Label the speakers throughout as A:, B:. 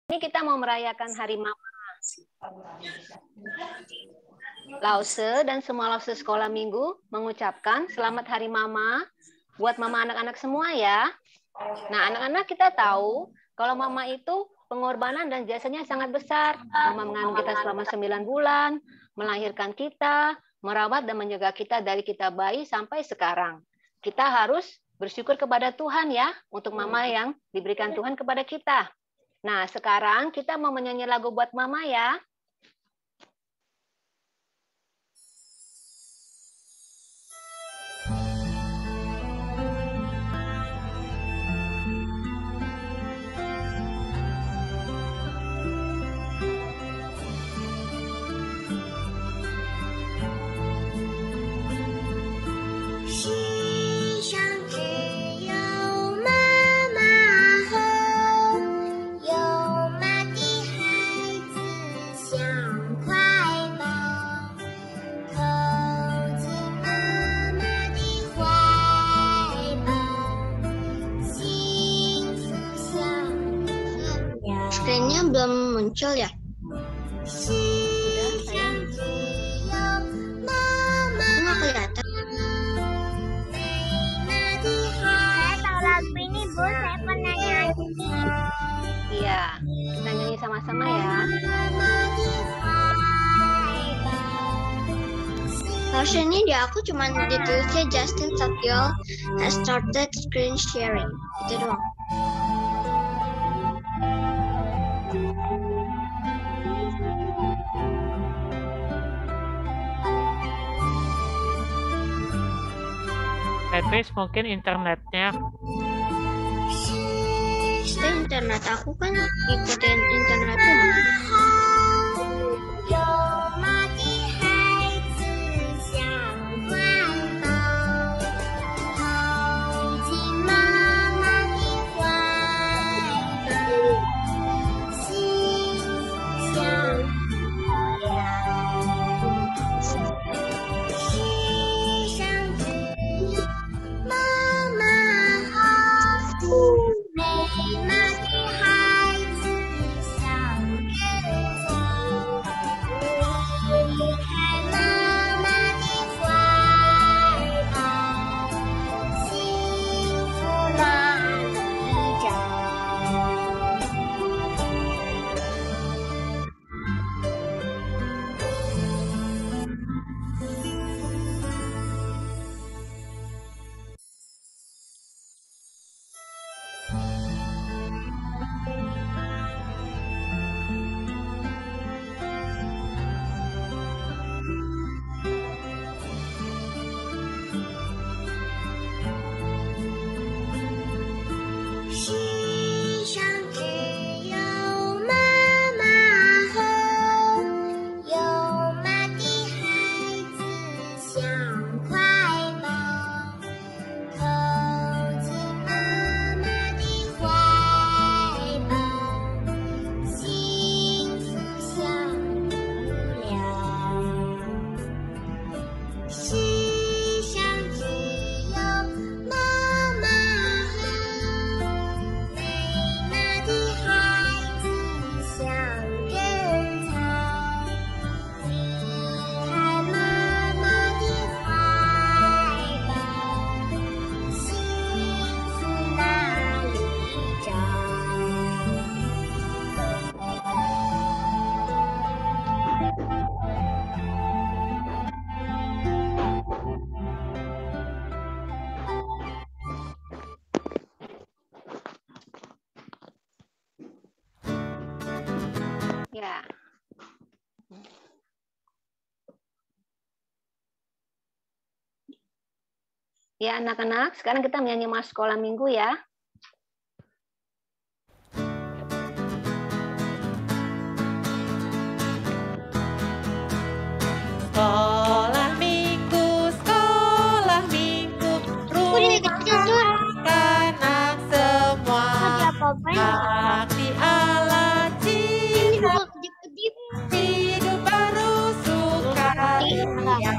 A: Ini kita mau merayakan Hari Mama. Lause dan semua Lause sekolah minggu mengucapkan selamat Hari Mama buat mama anak-anak semua ya. Nah, anak-anak kita tahu kalau mama itu pengorbanan dan jasanya sangat besar. Mama mengandung kita selama 9 bulan, melahirkan kita, merawat dan menjaga kita dari kita bayi sampai sekarang. Kita harus bersyukur kepada Tuhan ya untuk mama yang diberikan Tuhan kepada kita. Nah, sekarang kita mau menyanyi lagu buat mama ya.
B: Screen-nya belum muncul ya? Nggak kelihatan.
C: Saya tahu lagu ini, Bu. Saya pernah nyanyi.
A: Iya, kita nyanyi sama-sama ya.
B: Harusnya ini di aku cuma ditulisnya Justin Satyol has started screen sharing. Itu doang.
D: Tetris mungkin internetnya.
B: Internet aku kan ikutin internet rumah.
A: Ya. Ya, anak-anak, sekarang kita menyanyi Mas Sekolah Minggu ya.
D: Sekolah minggu, anak semua. Hati Allah cinta, hidup baru sukaria.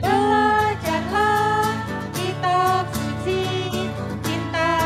D: Belajarlah kitab suci, cinta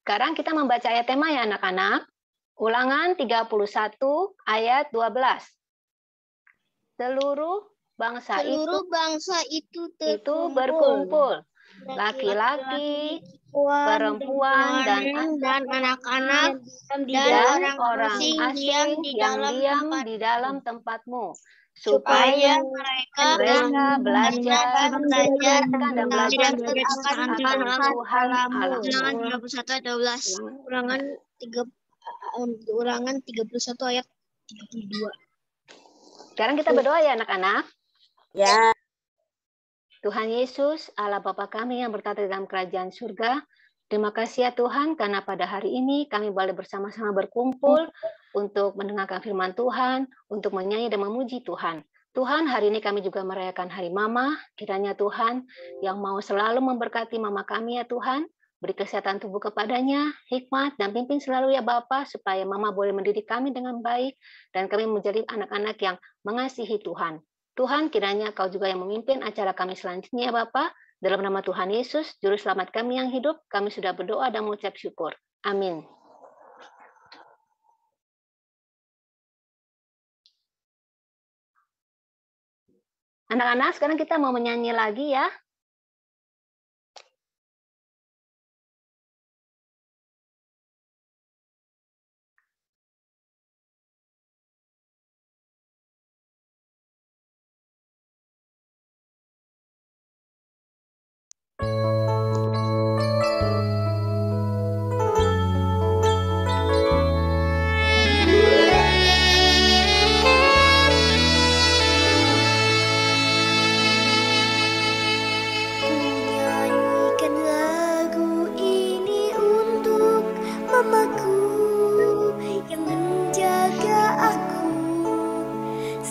A: Sekarang kita membaca ayat tema ya anak-anak. Ulangan 31 ayat 12. Seluruh bangsa
B: itu
A: berkumpul. Laki-laki, perempuan, dan
B: anak-anak
A: dan orang asing yang diam di dalam tempatmu, supaya mereka belajar dan belajar akan Tuhan Allahmu.
B: Ulangan 31 ayat 32.
A: Sekarang kita berdoa ya anak-anak.
E: Ya.
A: Tuhan Yesus, Allah Bapa kami yang bertata di dalam kerajaan surga, terima kasih ya Tuhan, karena pada hari ini kami boleh bersama-sama berkumpul untuk mendengarkan firman Tuhan, untuk menyanyi dan memuji Tuhan. Tuhan, hari ini kami juga merayakan Hari Mama, kiranya Tuhan yang mau selalu memberkati Mama kami ya Tuhan, beri kesehatan tubuh kepadanya, hikmat, dan pimpin selalu ya Bapa, supaya Mama boleh mendidik kami dengan baik, dan kami menjadi anak-anak yang mengasihi Tuhan. Tuhan, kiranya Kau juga yang memimpin acara kami selanjutnya, ya Bapa. Dalam nama Tuhan Yesus, Juru Selamat kami yang hidup, kami sudah berdoa dan mengucap syukur. Amin. Anak-anak, sekarang kita mau menyanyi lagi ya.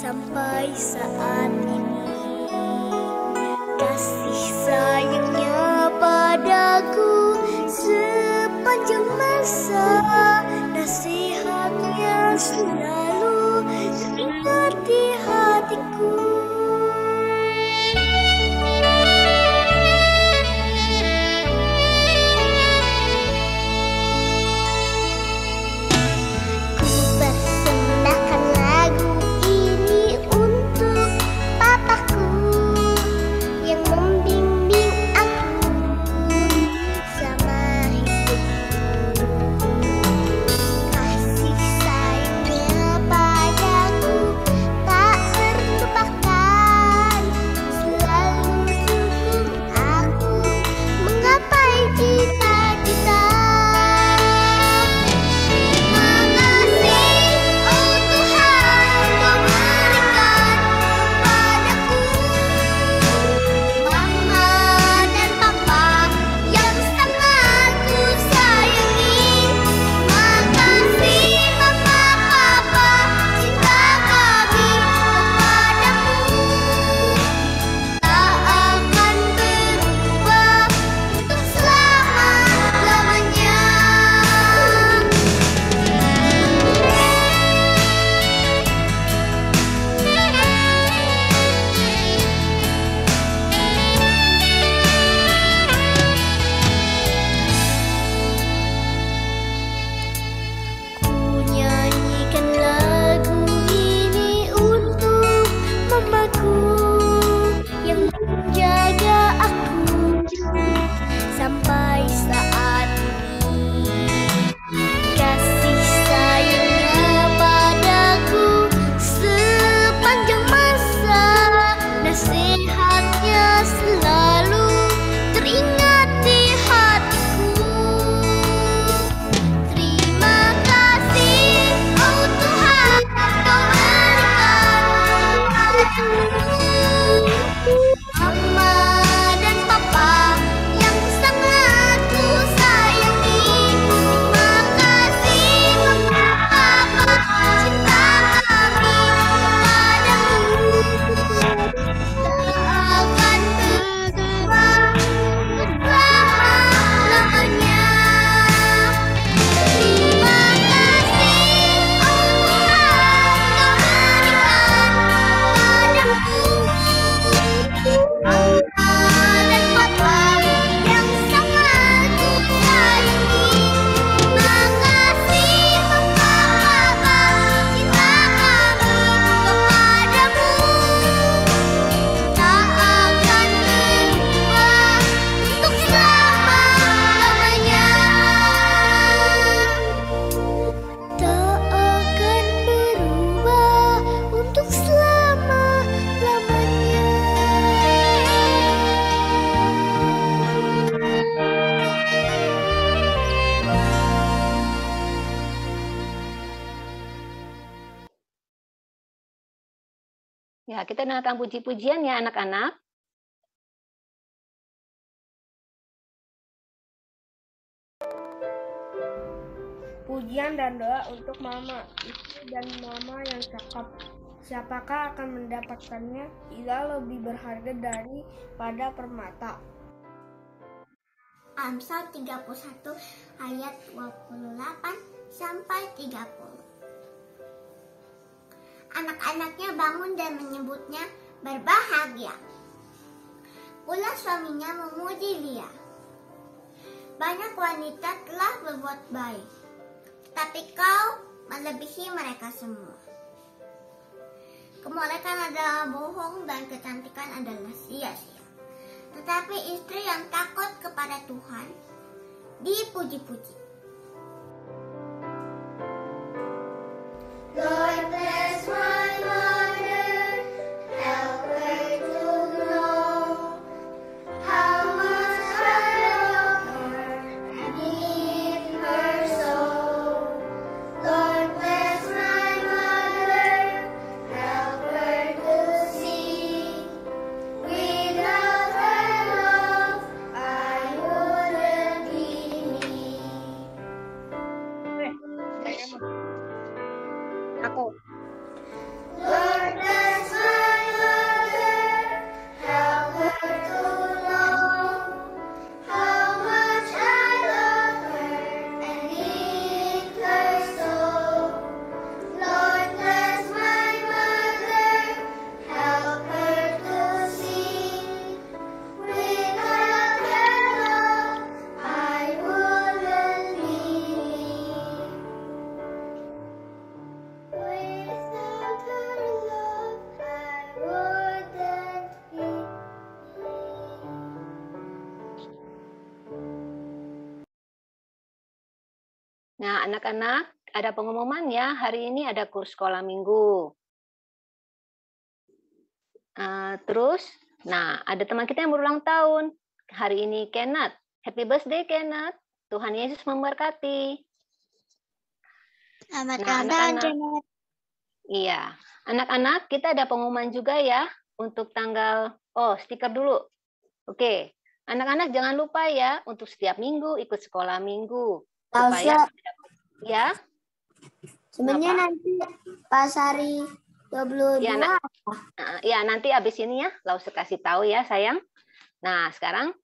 C: Sampai saat ini kasih sayangnya padaku sepanjang masa, nasihatnya selalu teringat di hatiku. Kasih sayangnya
A: Ya, kita dengarkan puji-pujian ya anak-anak.
E: Pujian dan doa untuk Mama, istri dan Mama yang cakep. Siapakah akan mendapatkannya? Ia lebih berharga daripada permata.
C: Amsal 31 ayat 28 sampai 30. Anak-anaknya bangun dan menyebutnya berbahagia. Pula suaminya memuji dia. Banyak wanita telah berbuat baik, tetapi kau melebihi mereka semua. Kemolekan adalah bohong dan kecantikan adalah sia-sia. Tetapi istri yang takut kepada Tuhan dipuji-puji. Lord bless my mother, help her to know how much I love her and give her soul. Lord bless my mother, help her to see. Without her love, I wouldn't be me.
A: Aku.
C: Lord bless my mother, help her to know how much I love her and give her soul. Lord bless my mother, help her to see. Without her love, I wouldn't be me. Without her love, I wouldn't be me.
A: Nah, anak-anak, ada pengumuman ya. Hari ini ada kurs sekolah minggu. Terus, nah ada teman kita yang berulang tahun. Hari ini Kenneth. Happy birthday Kenneth. Tuhan Yesus memberkati.
B: Selamat
A: Nah,
B: ulang tahun,
A: anak-anak.
B: Janet.
A: Iya, anak-anak kita ada pengumuman juga ya untuk tanggal. Oh, stiker dulu. Oke, anak-anak jangan lupa ya untuk setiap minggu ikut sekolah minggu supaya ya.
B: Sebenarnya
A: Kenapa?
B: nanti pas hari 22
A: Ya, ya nanti habis ini ya, Lause kasih tahu ya sayang. Nah, sekarang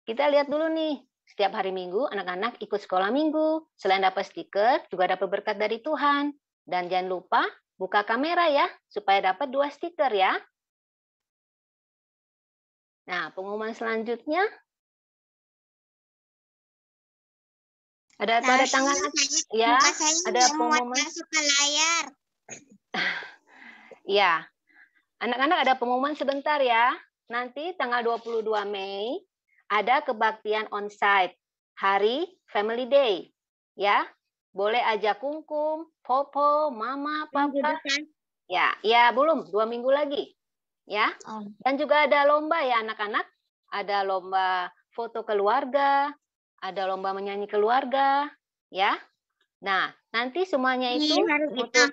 A: kita lihat dulu nih. Setiap hari Minggu, anak-anak ikut sekolah minggu. Selain dapat stiker, juga dapat berkat dari Tuhan. Dan jangan lupa buka kamera ya, supaya dapat 2 stiker ya. Nah, pengumuman selanjutnya. Ada pada tanggal ya, ada pengumuman.
B: Masuk ke layar.
A: Ya, anak-anak ada pengumuman sebentar ya. Nanti tanggal 22 Mei ada kebaktian onsite, hari Family Day. Ya, boleh ajak kungkum, popo, mama, papa. Ya belum, 2 minggu lagi. Ya, dan juga ada lomba ya anak-anak. Ada lomba foto keluarga, ada lomba menyanyi keluarga, ya. Nah, nanti semuanya itu untuk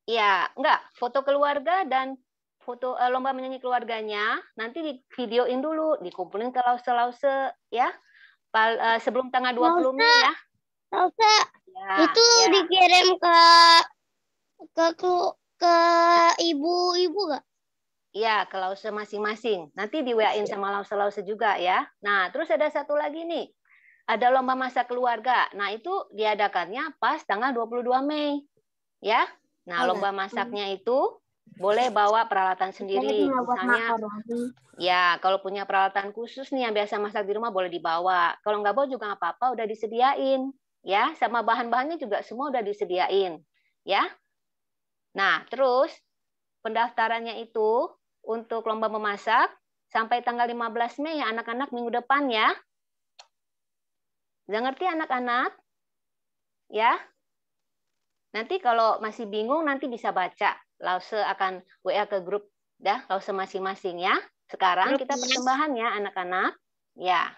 A: ya, enggak, foto keluarga dan foto lomba menyanyi keluarganya nanti di videoin dulu, dikumpulin ke lause-lause ya. Sebelum tanggal 20 Mei ya.
B: Lause,
A: Ya,
B: itu
A: ya.
B: dikirim ke ibu-ibu nggak?
A: Iya, ke lause masing-masing. Nanti di WA-in sama lause-lause juga ya. Nah, terus ada satu lagi nih. Ada lomba masak keluarga. Nah, itu diadakannya pas tanggal 22 Mei. Ya. Nah, lomba masaknya itu boleh bawa peralatan sendiri. Misalnya, ya kalau punya peralatan khusus nih yang biasa masak di rumah boleh dibawa. Kalau nggak bawa juga nggak apa-apa, udah disediain. Ya, sama bahan-bahannya juga semua udah disediain. Ya. Nah, terus pendaftarannya itu untuk lomba memasak sampai tanggal 15 Mei ya anak-anak minggu depan ya. Udah ngerti anak-anak? Ya. Nanti kalau masih bingung nanti bisa baca. Lause akan WA ke grup dah Lause masing-masing ya. Sekarang kita persembahan ya anak-anak. Ya.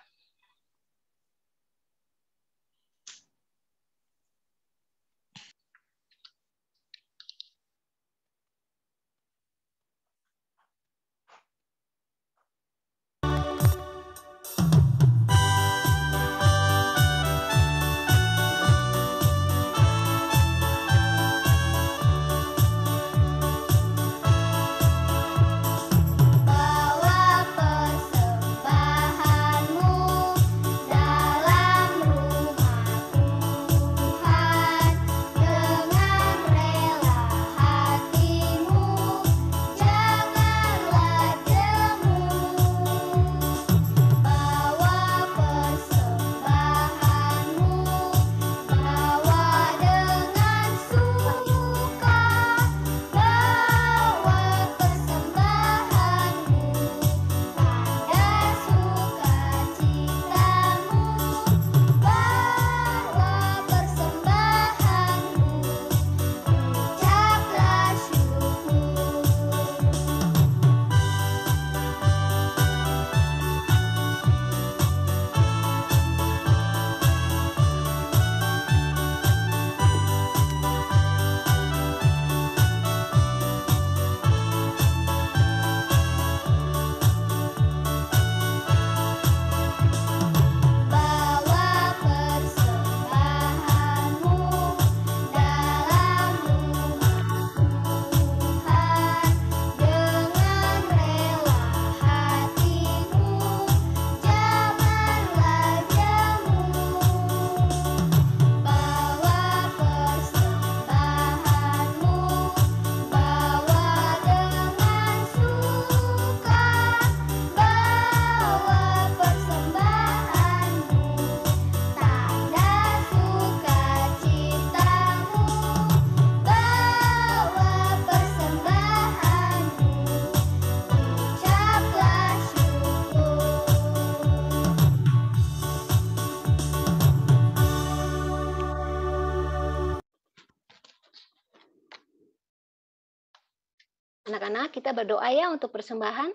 A: Anak-anak, kita berdoa ya untuk persembahan.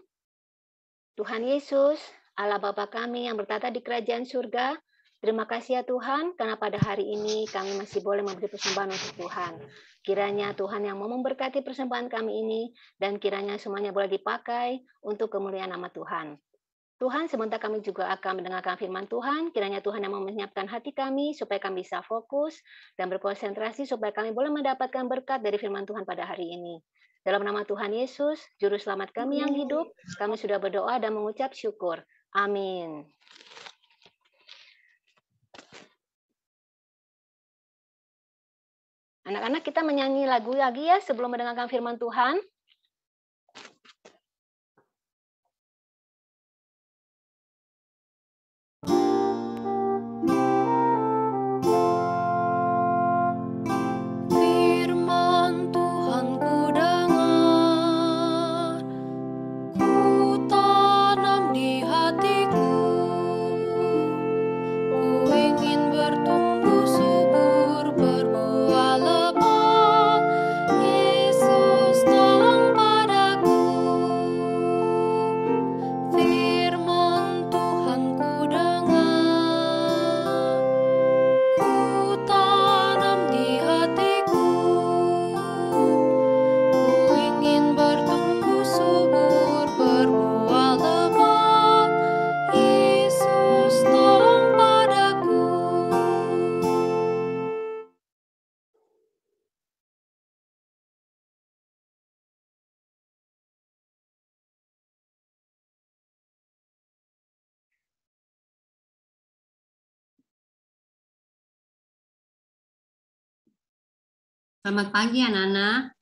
A: Tuhan Yesus, Allah Bapa kami yang bertata di kerajaan surga, terima kasih ya Tuhan, karena pada hari ini kami masih boleh memberi persembahan untuk Tuhan. Kiranya Tuhan yang mau memberkati persembahan kami ini, dan kiranya semuanya boleh dipakai untuk kemuliaan nama Tuhan. Tuhan, sebentar kami juga akan mendengarkan firman Tuhan, kiranya Tuhan yang mau menyiapkan hati kami, supaya kami bisa fokus dan berkonsentrasi, supaya kami boleh mendapatkan berkat dari firman Tuhan pada hari ini. Dalam nama Tuhan Yesus, Juru Selamat kami yang hidup, kami sudah berdoa dan mengucap syukur. Amin. Anak-anak, kita menyanyi lagu lagi ya sebelum mendengarkan firman Tuhan.
F: Selamat pagi anak-anak.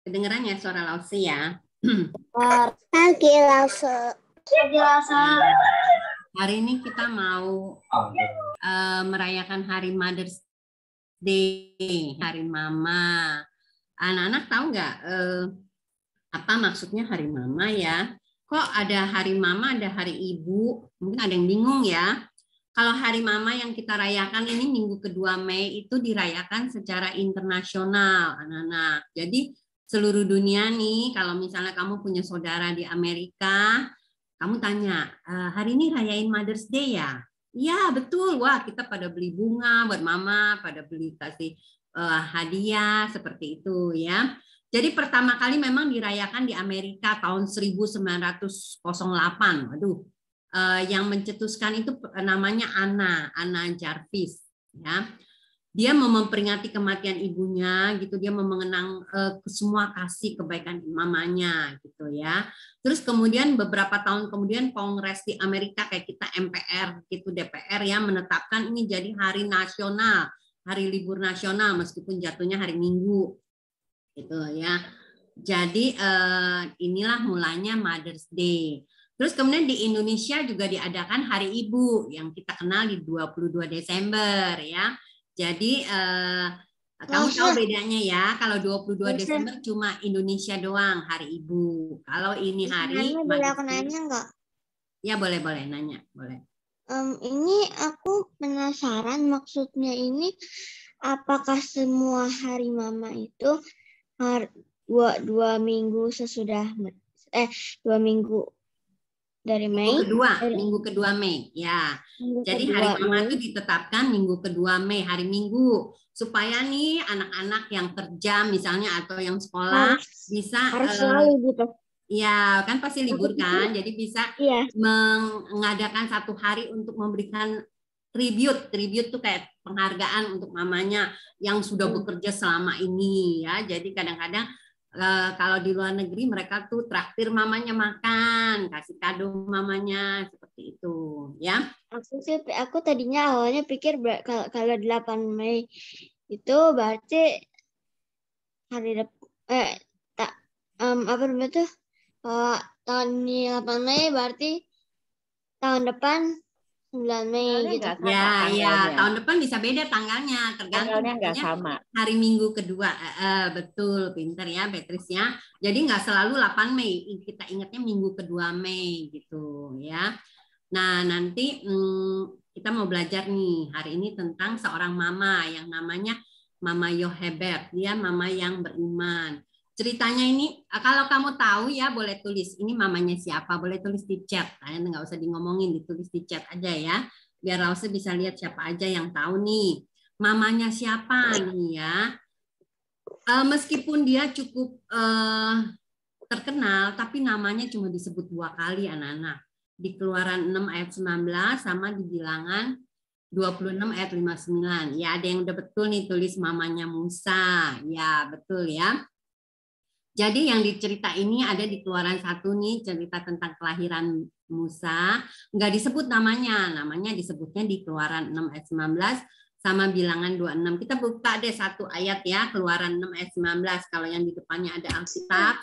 F: Kedengeran ya suara Lause ya?
B: Pagi, Lause.
F: Hari ini kita mau merayakan Hari Mother's Day, Hari Mama. Anak-anak tahu nggak apa maksudnya Hari Mama ya? Kok ada Hari Mama, ada Hari Ibu? Mungkin ada yang bingung ya. Kalau Hari Mama yang kita rayakan ini minggu kedua Mei itu dirayakan secara internasional, anak-anak. Jadi seluruh dunia nih, kalau misalnya kamu punya saudara di Amerika, kamu tanya, hari ini rayain Mother's Day ya? Iya, betul. Wah, kita pada beli bunga buat mama, pada beli kasih hadiah, seperti itu ya. Jadi pertama kali memang dirayakan di Amerika tahun 1908. Waduh. Yang mencetuskan itu namanya Anna Jarvis ya. Dia mau memperingati kematian ibunya gitu, dia mau mengenang semua kasih kebaikan mamanya gitu ya. Terus kemudian beberapa tahun kemudian Kongres di Amerika kayak kita MPR gitu, DPR ya, menetapkan ini jadi hari nasional, hari libur nasional meskipun jatuhnya hari Minggu gitu ya. Jadi inilah mulanya Mother's Day. Terus kemudian di Indonesia juga diadakan Hari Ibu yang kita kenal di 22 Desember ya. Jadi kamu tahu bedanya ya, kalau 22 Desember cuma Indonesia doang Hari Ibu. Kalau ini hari
B: Boleh aku nanya nggak?
F: Ya boleh nanya, boleh.
B: Ini aku penasaran maksudnya ini apakah semua Hari Mama itu dua minggu sesudah 2 minggu dari Mei?
F: Minggu kedua Mei, ya. Jadi Hari Mama itu ditetapkan minggu kedua Mei, hari Minggu, supaya nih anak-anak yang kerja misalnya atau yang sekolah bisa
B: selalu gitu.
F: Ya, kan pasti libur kan, jadi bisa mengadakan satu hari untuk memberikan tribute. Tribute tuh kayak penghargaan untuk mamanya yang sudah bekerja selama ini ya. Jadi kadang-kadang kalau di luar negeri mereka tuh traktir mamanya makan, kasih kado mamanya seperti itu, ya.
B: Aku tadinya awalnya pikir kalau 8 Mei itu berarti hari apa namanya tuh? Tahun ini 8 Mei berarti tahun depan 9 Mei gitu.
F: Ya, tahun depan bisa beda tanggalnya, tergantung
D: nggak sama.
F: Hari Minggu kedua. Betul, pinter ya Beatrice ya. Jadi nggak selalu 8 Mei, kita ingatnya Minggu kedua Mei gitu ya. Nah, nanti kita mau belajar nih hari ini tentang seorang mama yang namanya Mama Jochebed. Dia mama yang beriman. ceritanya ini, kalau kamu tahu ya boleh tulis. Ini mamanya siapa? Boleh tulis di chat. Kalian nggak usah ngomongin, ditulis di chat aja ya. Biar Lause bisa lihat siapa aja yang tahu nih. Mamanya siapa nih ya? Meskipun dia cukup terkenal, tapi namanya cuma disebut 2 kali anak-anak. Di Keluaran 6 ayat 19 sama di Bilangan 26 ayat 59. Ya, ada yang udah betul nih tulis mamanya Musa. Ya, betul ya. Jadi yang dicerita ini ada di Keluaran 1 nih, cerita tentang kelahiran Musa. Nggak disebut namanya disebutnya di Keluaran 6 ayat 19 sama Bilangan 26. Kita buka deh satu ayat ya, Keluaran 6 ayat 19. Kalau yang di depannya ada Alkitab.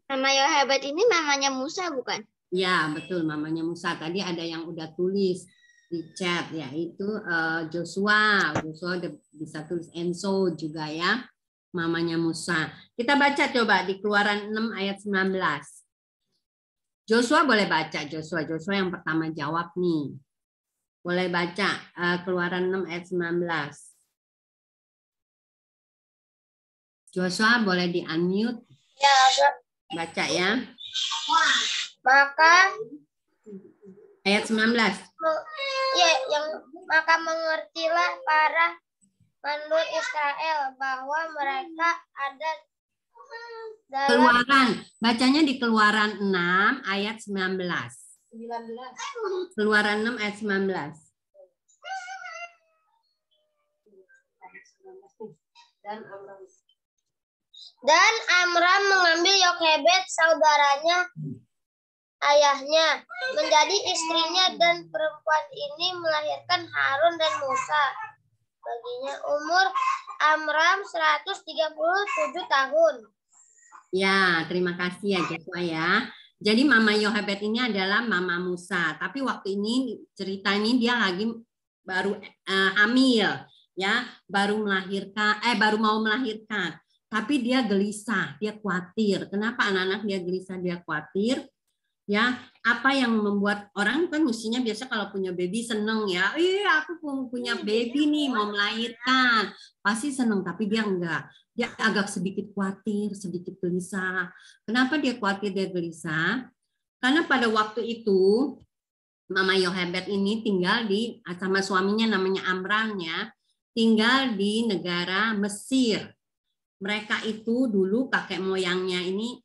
B: Mama Yohebed ini mamanya Musa bukan?
F: Ya, betul, mamanya Musa. Tadi ada yang udah tulis di chat, yaitu Joshua. Joshua bisa tulis Enso juga ya. Mamanya Musa. Kita baca coba di Keluaran 6 ayat 19. Joshua boleh baca, Joshua yang pertama jawab nih. Boleh baca Keluaran 6 ayat 19. Joshua boleh di-unmute.
B: Ya,
F: baca ya.
B: Maka
F: ayat 19.
B: Ya, maka mengertilah para menurut Israel bahwa mereka ada dalam
F: Keluaran, bacanya di Keluaran 6 ayat 19. Keluaran 6 ayat 19.
B: Dan Amram mengambil Yokhebed saudaranya ayahnya menjadi istrinya, dan perempuan ini melahirkan Harun dan Musa. Baginya umur Amram 137 tahun.
F: Ya, terima kasih ya Joshua ya. Jadi Mama Yokhebed ini adalah Mama Musa. Tapi waktu ini cerita ini dia lagi baru hamil ya, baru mau melahirkan. Tapi dia gelisah, dia khawatir. Kenapa anak-anak dia gelisah, dia khawatir? Ya, apa yang membuat orang kan mestinya biasa kalau punya baby seneng ya, aku punya baby nih mau melahirkan, pasti seneng. Tapi dia enggak, dia agak sedikit khawatir, sedikit gelisah. Kenapa dia khawatir, dia gelisah? Karena pada waktu itu Mama Yokhebed ini tinggal sama suaminya namanya Amram ya, tinggal di negara Mesir. Mereka itu dulu kakek moyangnya ini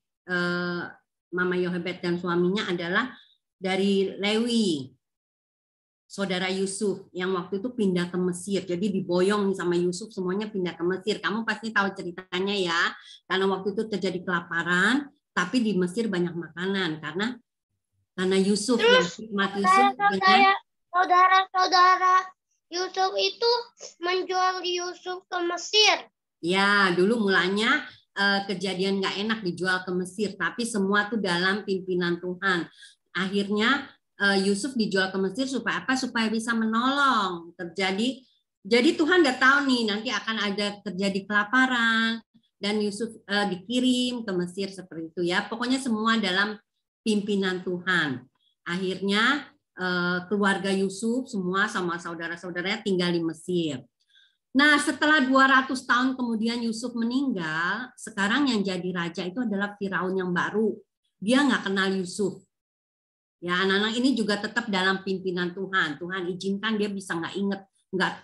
F: Mama Yokhebed dan suaminya adalah dari Lewi, saudara Yusuf yang waktu itu pindah ke Mesir. Jadi diboyong sama Yusuf, semuanya pindah ke Mesir. Kamu pasti tahu ceritanya ya, karena waktu itu terjadi kelaparan, tapi di Mesir banyak makanan karena Yusuf yang hikmat Yusuf dengan
B: Saudara-saudara Yusuf itu menjual Yusuf ke Mesir.
F: Ya, dulu mulanya kejadian nggak enak dijual ke Mesir, tapi semua tuh dalam pimpinan Tuhan. Akhirnya Yusuf dijual ke Mesir supaya apa? Supaya bisa menolong. Jadi Tuhan udah tahu nih nanti akan ada terjadi kelaparan dan Yusuf dikirim ke Mesir seperti itu ya. Pokoknya semua dalam pimpinan Tuhan. Akhirnya keluarga Yusuf semua sama saudara-saudaranya tinggal di Mesir. Nah, setelah 200 tahun kemudian Yusuf meninggal, sekarang yang jadi raja itu adalah Firaun yang baru. Dia nggak kenal Yusuf. Ya, anak-anak ini juga tetap dalam pimpinan Tuhan. Tuhan izinkan dia bisa nggak inget,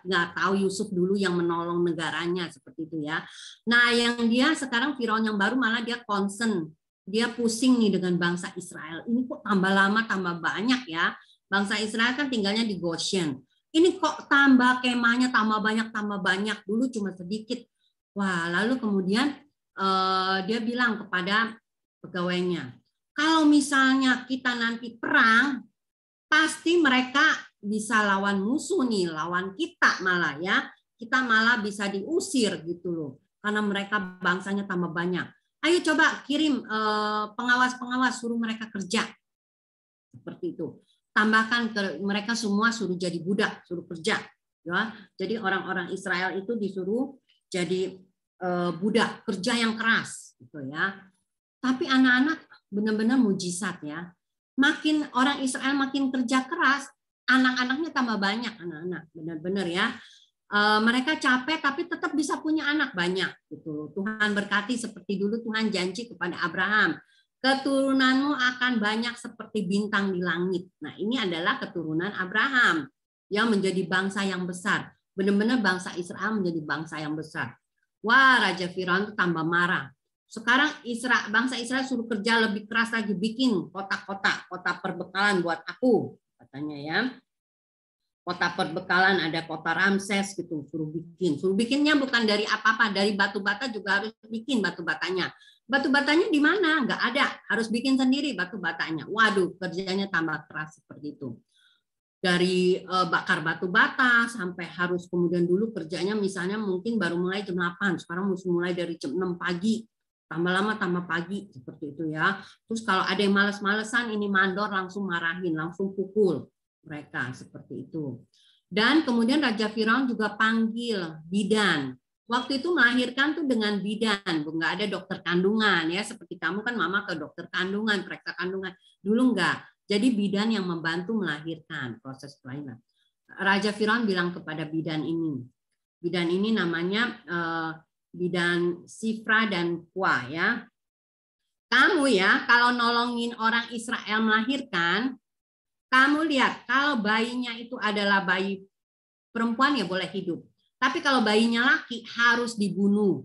F: nggak tahu Yusuf dulu yang menolong negaranya seperti itu ya. Nah, yang dia sekarang Firaun yang baru malah dia concern, dia pusing nih dengan bangsa Israel. Ini kok tambah lama tambah banyak ya. Bangsa Israel kan tinggalnya di Goshen. Ini kok tambah kemahnya tambah banyak. Dulu cuma sedikit. Wah, lalu kemudian dia bilang kepada pegawainya, kalau misalnya kita nanti perang, pasti mereka bisa lawan musuh nih, lawan kita malah ya. Kita malah bisa diusir gitu loh. Karena mereka bangsanya tambah banyak. Ayo coba kirim pengawas-pengawas, suruh mereka kerja. Seperti itu. Tambahkan mereka semua suruh jadi budak, suruh kerja. Ya. Jadi orang-orang Israel itu disuruh jadi budak, kerja yang keras. Gitu ya. Tapi anak-anak benar-benar mujizat ya. Makin orang Israel makin kerja keras, anak-anaknya tambah banyak anak-anak. Benar-benar ya. mereka capek tapi tetap bisa punya anak banyak gitu. Tuhan berkati seperti dulu Tuhan janji kepada Abraham, keturunanmu akan banyak seperti bintang di langit. Nah, ini adalah keturunan Abraham yang menjadi bangsa yang besar. Benar-benar bangsa Israel menjadi bangsa yang besar. Wah, Raja Firaun itu tambah marah. Sekarang bangsa Israel suruh kerja lebih keras lagi, bikin kota perbekalan buat aku, katanya ya. Kota perbekalan, ada kota Ramses gitu, suruh bikin. Suruh bikinnya bukan dari apa-apa, dari batu bata juga harus bikin batu batanya. Batu batanya di mana? Nggak ada, harus bikin sendiri batu batanya. Waduh, kerjanya tambah keras seperti itu. Dari bakar batu bata sampai harus kemudian dulu kerjanya misalnya mungkin baru mulai jam 8, sekarang mesti mulai dari jam 6 pagi. Tambah lama tambah pagi seperti itu ya. Terus kalau ada yang males-malesan ini mandor langsung marahin, langsung pukul mereka seperti itu. Dan kemudian Raja Firaun juga panggil bidan. Waktu itu melahirkan tuh dengan bidan, nggak ada dokter kandungan ya. Seperti kamu kan mama ke dokter kandungan, periksa kandungan. Dulu nggak. Jadi bidan yang membantu melahirkan proses kelahiran. Raja Firaun bilang kepada bidan ini namanya bidan Sifra dan Pua ya. Kamu ya kalau nolongin orang Israel melahirkan, kamu lihat, kalau bayinya itu adalah bayi perempuan ya boleh hidup. Tapi kalau bayinya laki harus dibunuh.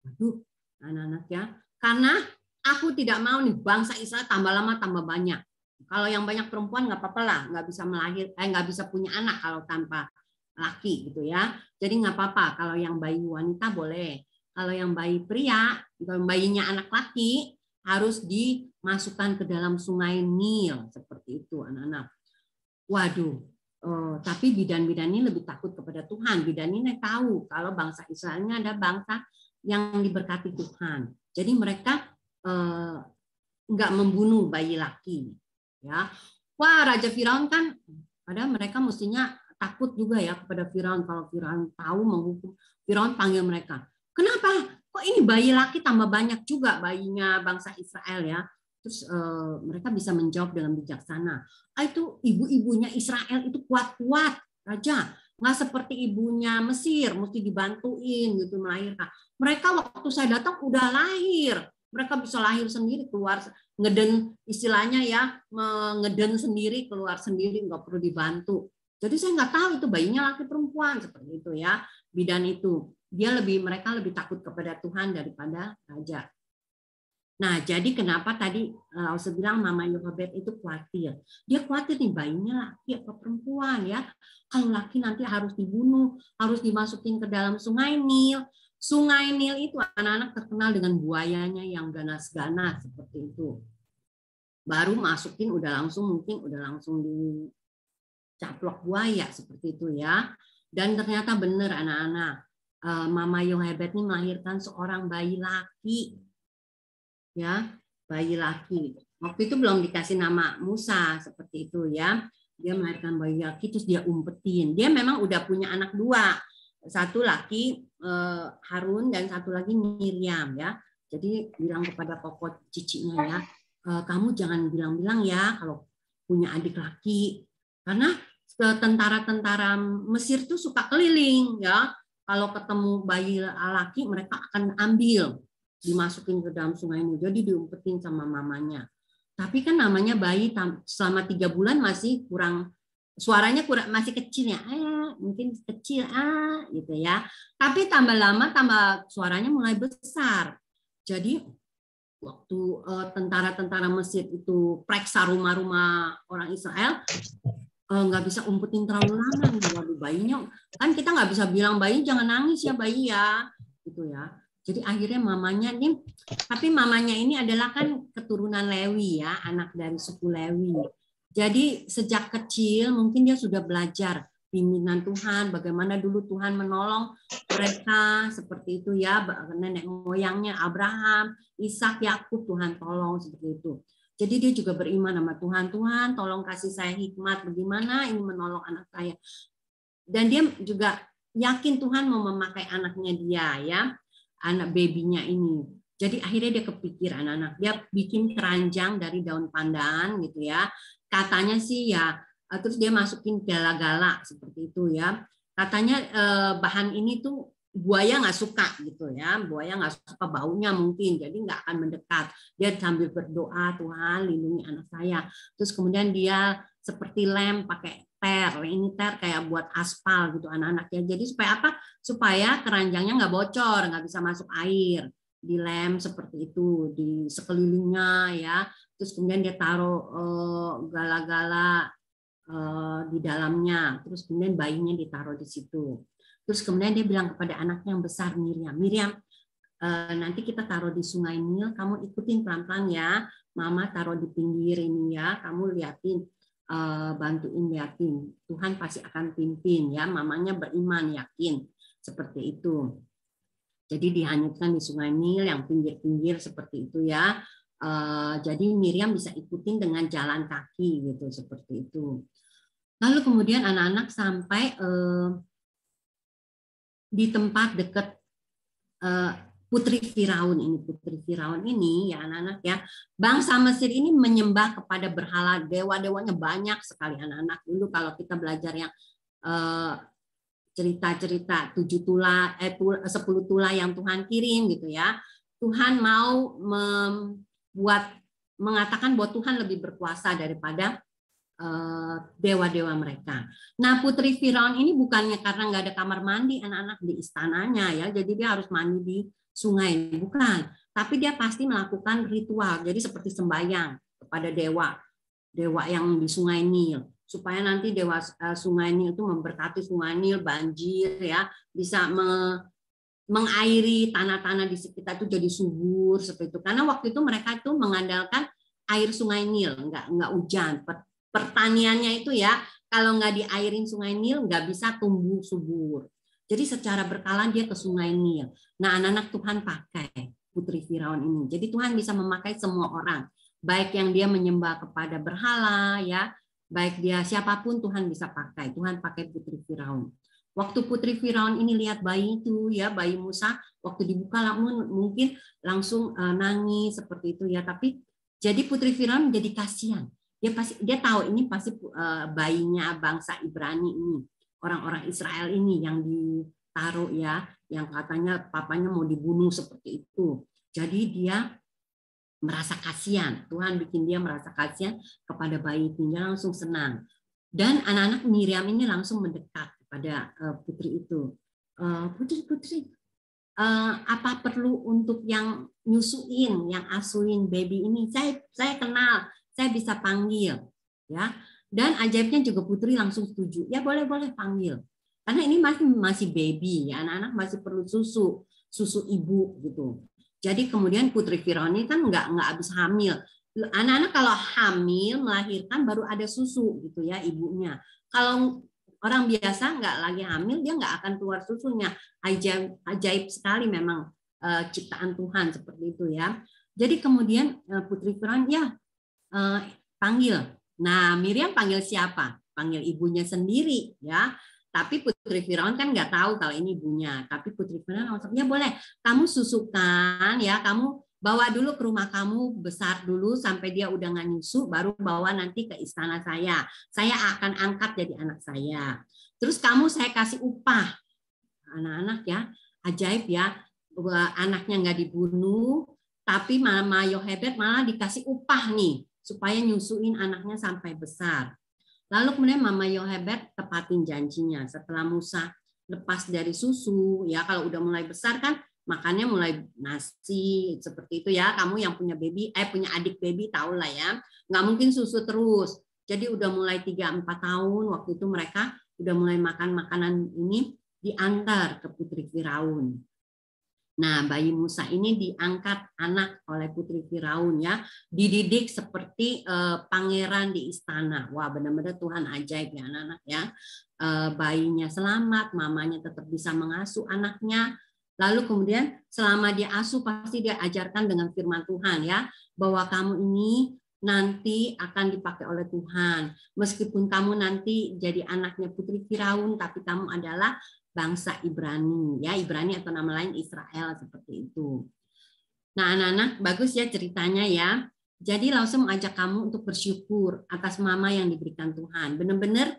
F: Aduh, anak-anak ya. Karena aku tidak mau nih bangsa Israel tambah lama tambah banyak. Kalau yang banyak perempuan nggak apa-apa lah, nggak bisa punya anak kalau tanpa laki gitu ya. Jadi nggak apa-apa kalau yang bayi wanita boleh. Kalau yang bayi pria, kalau bayinya anak laki harus dimasukkan ke dalam sungai Nil seperti itu anak-anak. Waduh, tapi bidan-bidan ini lebih takut kepada Tuhan. Bidan ini tahu kalau bangsa Israel ini ada bangsa yang diberkati Tuhan. Jadi mereka nggak membunuh bayi laki. Ya, wah Raja Firaun kan, padahal mereka mestinya takut juga ya kepada Firaun. Kalau Firaun tahu menghukum, Firaun panggil mereka. Kenapa? Kok ini bayi laki tambah banyak juga bayinya bangsa Israel ya? Terus mereka bisa menjawab dengan bijaksana. Itu ibu-ibunya Israel itu kuat-kuat, Raja. Nggak seperti ibunya Mesir, mesti dibantuin gitu melahirkan. Mereka waktu saya datang udah lahir. Mereka bisa lahir sendiri, keluar ngeden istilahnya ya, ngeden sendiri, keluar sendiri, nggak perlu dibantu. Jadi saya nggak tahu itu bayinya laki perempuan seperti itu ya. Bidan itu mereka lebih takut kepada Tuhan daripada raja. Nah, jadi kenapa tadi saya bilang Mama Yochebed itu khawatir. Dia khawatir nih bayinya laki atau perempuan ya. Kalau laki nanti harus dibunuh, harus dimasukin ke dalam sungai Nil. Sungai Nil itu anak-anak terkenal dengan buayanya yang ganas-ganas seperti itu. Baru masukin udah langsung dicaplok buaya seperti itu ya. Dan ternyata benar anak-anak. Mama Yochebed ini melahirkan seorang bayi laki. Ya, bayi laki. Waktu itu belum dikasih nama Musa seperti itu ya. Dia melahirkan bayi laki terus dia umpetin. Dia memang udah punya anak 2. Satu laki Harun dan satu lagi Miriam ya. Jadi bilang kepada pokok cicinya ya, kamu jangan bilang-bilang ya kalau punya adik laki. Karena tentara-tentara Mesir tuh suka keliling ya. Kalau ketemu bayi laki mereka akan ambil, dimasukin ke dalam sungai ini. Jadi diumpetin sama mamanya. Tapi kan namanya bayi selama 3 bulan masih suaranya masih kecil ya. Mungkin kecil gitu ya. Tapi tambah lama tambah suaranya mulai besar. Jadi waktu tentara-tentara Mesir itu periksa rumah-rumah orang Israel, nggak bisa umpetin terlalu lama. Waduh, bayinya kan kita nggak bisa bilang bayi jangan nangis ya bayi ya, gitu ya. Jadi akhirnya mamanya ini adalah kan keturunan Lewi ya, anak dari suku Lewi. Jadi sejak kecil mungkin dia sudah belajar pimpinan Tuhan, bagaimana dulu Tuhan menolong mereka seperti itu ya, nenek moyangnya Abraham, Ishak, Yakub Tuhan tolong seperti itu. Jadi dia juga beriman sama Tuhan, Tuhan tolong kasih saya hikmat bagaimana ini menolong anak saya. Dan dia juga yakin Tuhan mau memakai anaknya dia ya, anak babynya ini. Jadi akhirnya dia kepikir anak-anak, dia bikin keranjang dari daun pandan gitu ya. Katanya sih ya, terus dia masukin gala-gala seperti itu ya. Katanya bahan ini tuh buaya nggak suka gitu ya, buaya nggak suka baunya mungkin, jadi nggak akan mendekat. Dia sambil berdoa, Tuhan lindungi anak saya. Terus kemudian dia seperti lem pakai ter, ini ter kayak buat aspal gitu anak-anaknya. Jadi supaya apa? Supaya keranjangnya nggak bocor, nggak bisa masuk air. Dilem seperti itu di sekelilingnya ya. Terus kemudian dia taruh gala-gala di dalamnya. Terus kemudian bayinya ditaruh di situ. Terus kemudian dia bilang kepada anaknya yang besar, Miriam, nanti kita taruh di Sungai Nil, kamu ikutin pelan-pelan ya. Mama taruh di pinggir ini ya, kamu liatin, bantuin liatin. Tuhan pasti akan pimpin ya. Mamanya beriman, yakin seperti itu. Jadi dihanyutkan di Sungai Nil yang pinggir-pinggir seperti itu ya. Jadi Miriam bisa ikutin dengan jalan kaki gitu seperti itu. Lalu kemudian anak-anak sampai di tempat dekat Putri Firaun ini. Putri Firaun ini ya anak-anak ya, bangsa Mesir ini menyembah kepada berhala, dewa-dewanya banyak sekali anak-anak. Dulu kalau kita belajar yang cerita-cerita 10 tulah yang Tuhan kirim gitu ya, Tuhan mau mengatakan bahwa Tuhan lebih berkuasa daripada dewa-dewa mereka. Nah, Putri Firaun ini bukannya karena nggak ada kamar mandi anak-anak di istananya ya, jadi dia harus mandi di sungai, bukan. Tapi dia pasti melakukan ritual, jadi seperti sembahyang kepada dewa yang di Sungai Nil, supaya nanti dewa Sungai Nil itu memberkati Sungai Nil, banjir ya, bisa mengairi tanah-tanah di sekitar itu jadi subur seperti itu. Karena waktu itu mereka itu mengandalkan air Sungai Nil, nggak hujan. Pertaniannya itu ya, kalau nggak diairin Sungai Nil nggak bisa tumbuh subur. Jadi secara berkala dia ke Sungai Nil. Nah, anak-anak Tuhan pakai Putri Firaun ini. Jadi Tuhan bisa memakai semua orang, baik yang dia menyembah kepada berhala ya, baik dia siapapun Tuhan bisa pakai. Tuhan pakai Putri Firaun. Waktu Putri Firaun ini lihat bayi itu ya, bayi Musa, waktu dibuka mungkin langsung nangis seperti itu ya. Tapi jadi Putri Firaun jadi kasihan. Dia tahu ini pasti bayinya bangsa Ibrani ini, orang-orang Israel ini yang ditaruh ya, yang katanya papanya mau dibunuh seperti itu. Jadi dia merasa kasihan. Tuhan bikin dia merasa kasihan kepada bayi itu, dia langsung senang. Dan anak-anak Miriam ini langsung mendekat kepada putri itu. Putri, apa perlu untuk yang nyusuin, yang asuhin baby ini? Saya kenal. Saya bisa panggil ya, dan ajaibnya juga putri langsung setuju ya, boleh panggil, karena ini masih baby ya, anak-anak masih perlu susu ibu gitu. Jadi kemudian Putri Firaun ini kan nggak habis hamil. Anak-anak kalau hamil melahirkan baru ada susu gitu ya ibunya. Kalau orang biasa nggak lagi hamil dia nggak akan keluar susunya. Ajaib sekali memang ciptaan Tuhan seperti itu ya. Jadi kemudian Putri Firaun ya panggil. Nah, Miriam panggil siapa? Panggil ibunya sendiri, ya. Tapi Putri Firaun kan nggak tahu kalau ini ibunya. Tapi Putri Firaun maksudnya boleh, kamu susukan, ya, kamu bawa dulu ke rumah kamu, besar dulu sampai dia udah nggak nyusu, baru bawa nanti ke istana saya. Saya akan angkat jadi anak saya. Terus saya kasih upah, anak-anak ya, ajaib ya, anaknya nggak dibunuh, tapi Mama Yohebed malah dikasih upah nih, supaya nyusuin anaknya sampai besar. Lalu kemudian Mama Yohebed tepatin janjinya. Setelah Musa lepas dari susu, ya kalau udah mulai besar kan makannya mulai nasi seperti itu ya. Kamu yang punya punya adik baby tahu lah ya. Nggak mungkin susu terus. Jadi udah mulai 3-4 tahun waktu itu mereka udah mulai makan makanan ini, diantar ke Putri Firaun. Nah, bayi Musa ini diangkat anak oleh Putri Firaun ya, dididik seperti pangeran di istana. Wah, benar-benar Tuhan ajaib ya anak-anak ya. Bayinya selamat, mamanya tetap bisa mengasuh anaknya. Lalu kemudian selama dia asuh pasti dia ajarkan dengan firman Tuhan ya, bahwa kamu ini nanti akan dipakai oleh Tuhan. Meskipun kamu nanti jadi anaknya Putri Firaun, tapi kamu adalah bangsa Ibrani, ya Ibrani atau nama lain Israel seperti itu. Nah, anak-anak bagus ya ceritanya ya. Jadi langsung mengajak kamu untuk bersyukur atas mama yang diberikan Tuhan. Benar-benar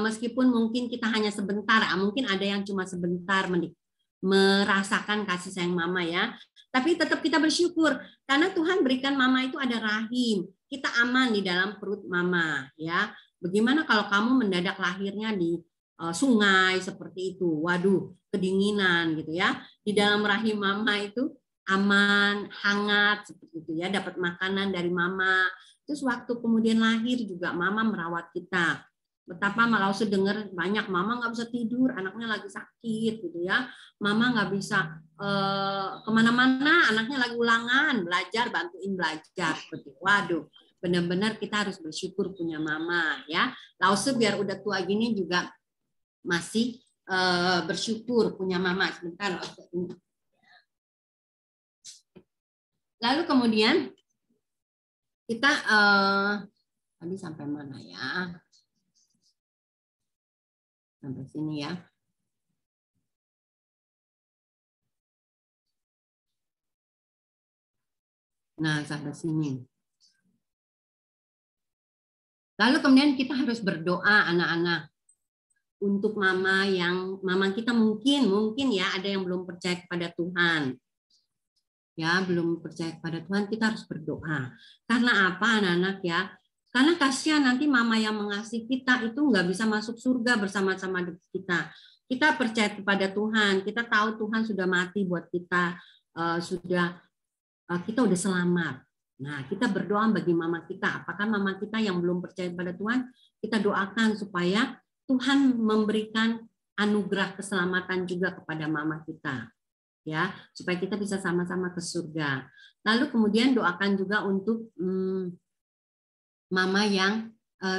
F: meskipun mungkin kita hanya sebentar, mungkin ada yang cuma sebentar merasakan kasih sayang mama ya, tapi tetap kita bersyukur karena Tuhan berikan mama itu ada rahim, kita aman di dalam perut mama ya. Bagaimana kalau kamu mendadak lahirnya di sungai seperti itu, waduh kedinginan gitu ya, di dalam rahim mama itu aman, hangat seperti itu ya, dapat makanan dari mama. Terus waktu kemudian lahir juga mama merawat kita. Betapa malah dengar banyak mama nggak bisa tidur, anaknya lagi sakit gitu ya. Mama nggak bisa kemana-mana, anaknya lagi ulangan, belajar, bantuin belajar. Seperti waduh, benar-benar kita harus bersyukur punya mama ya. Lause biar udah tua gini juga masih bersyukur punya mama. Sebentar. Lalu kemudian kita tadi sampai mana ya? Sampai sini ya. Nah, sampai sini. Lalu kemudian kita harus berdoa anak-anak untuk mama kita mungkin ya ada yang belum percaya kepada Tuhan. Ya, belum percaya kepada Tuhan, kita harus berdoa. Karena apa anak-anak ya? Karena kasihan nanti mama yang mengasihi kita itu nggak bisa masuk surga bersama-sama kita. Kita percaya kepada Tuhan, kita tahu Tuhan sudah mati buat kita, kita udah selamat. Nah, kita berdoa bagi mama kita. Apakah mama kita yang belum percaya pada Tuhan, kita doakan supaya Tuhan memberikan anugerah keselamatan juga kepada mama kita. Ya, supaya kita bisa sama-sama ke surga. Lalu kemudian doakan juga untuk mama yang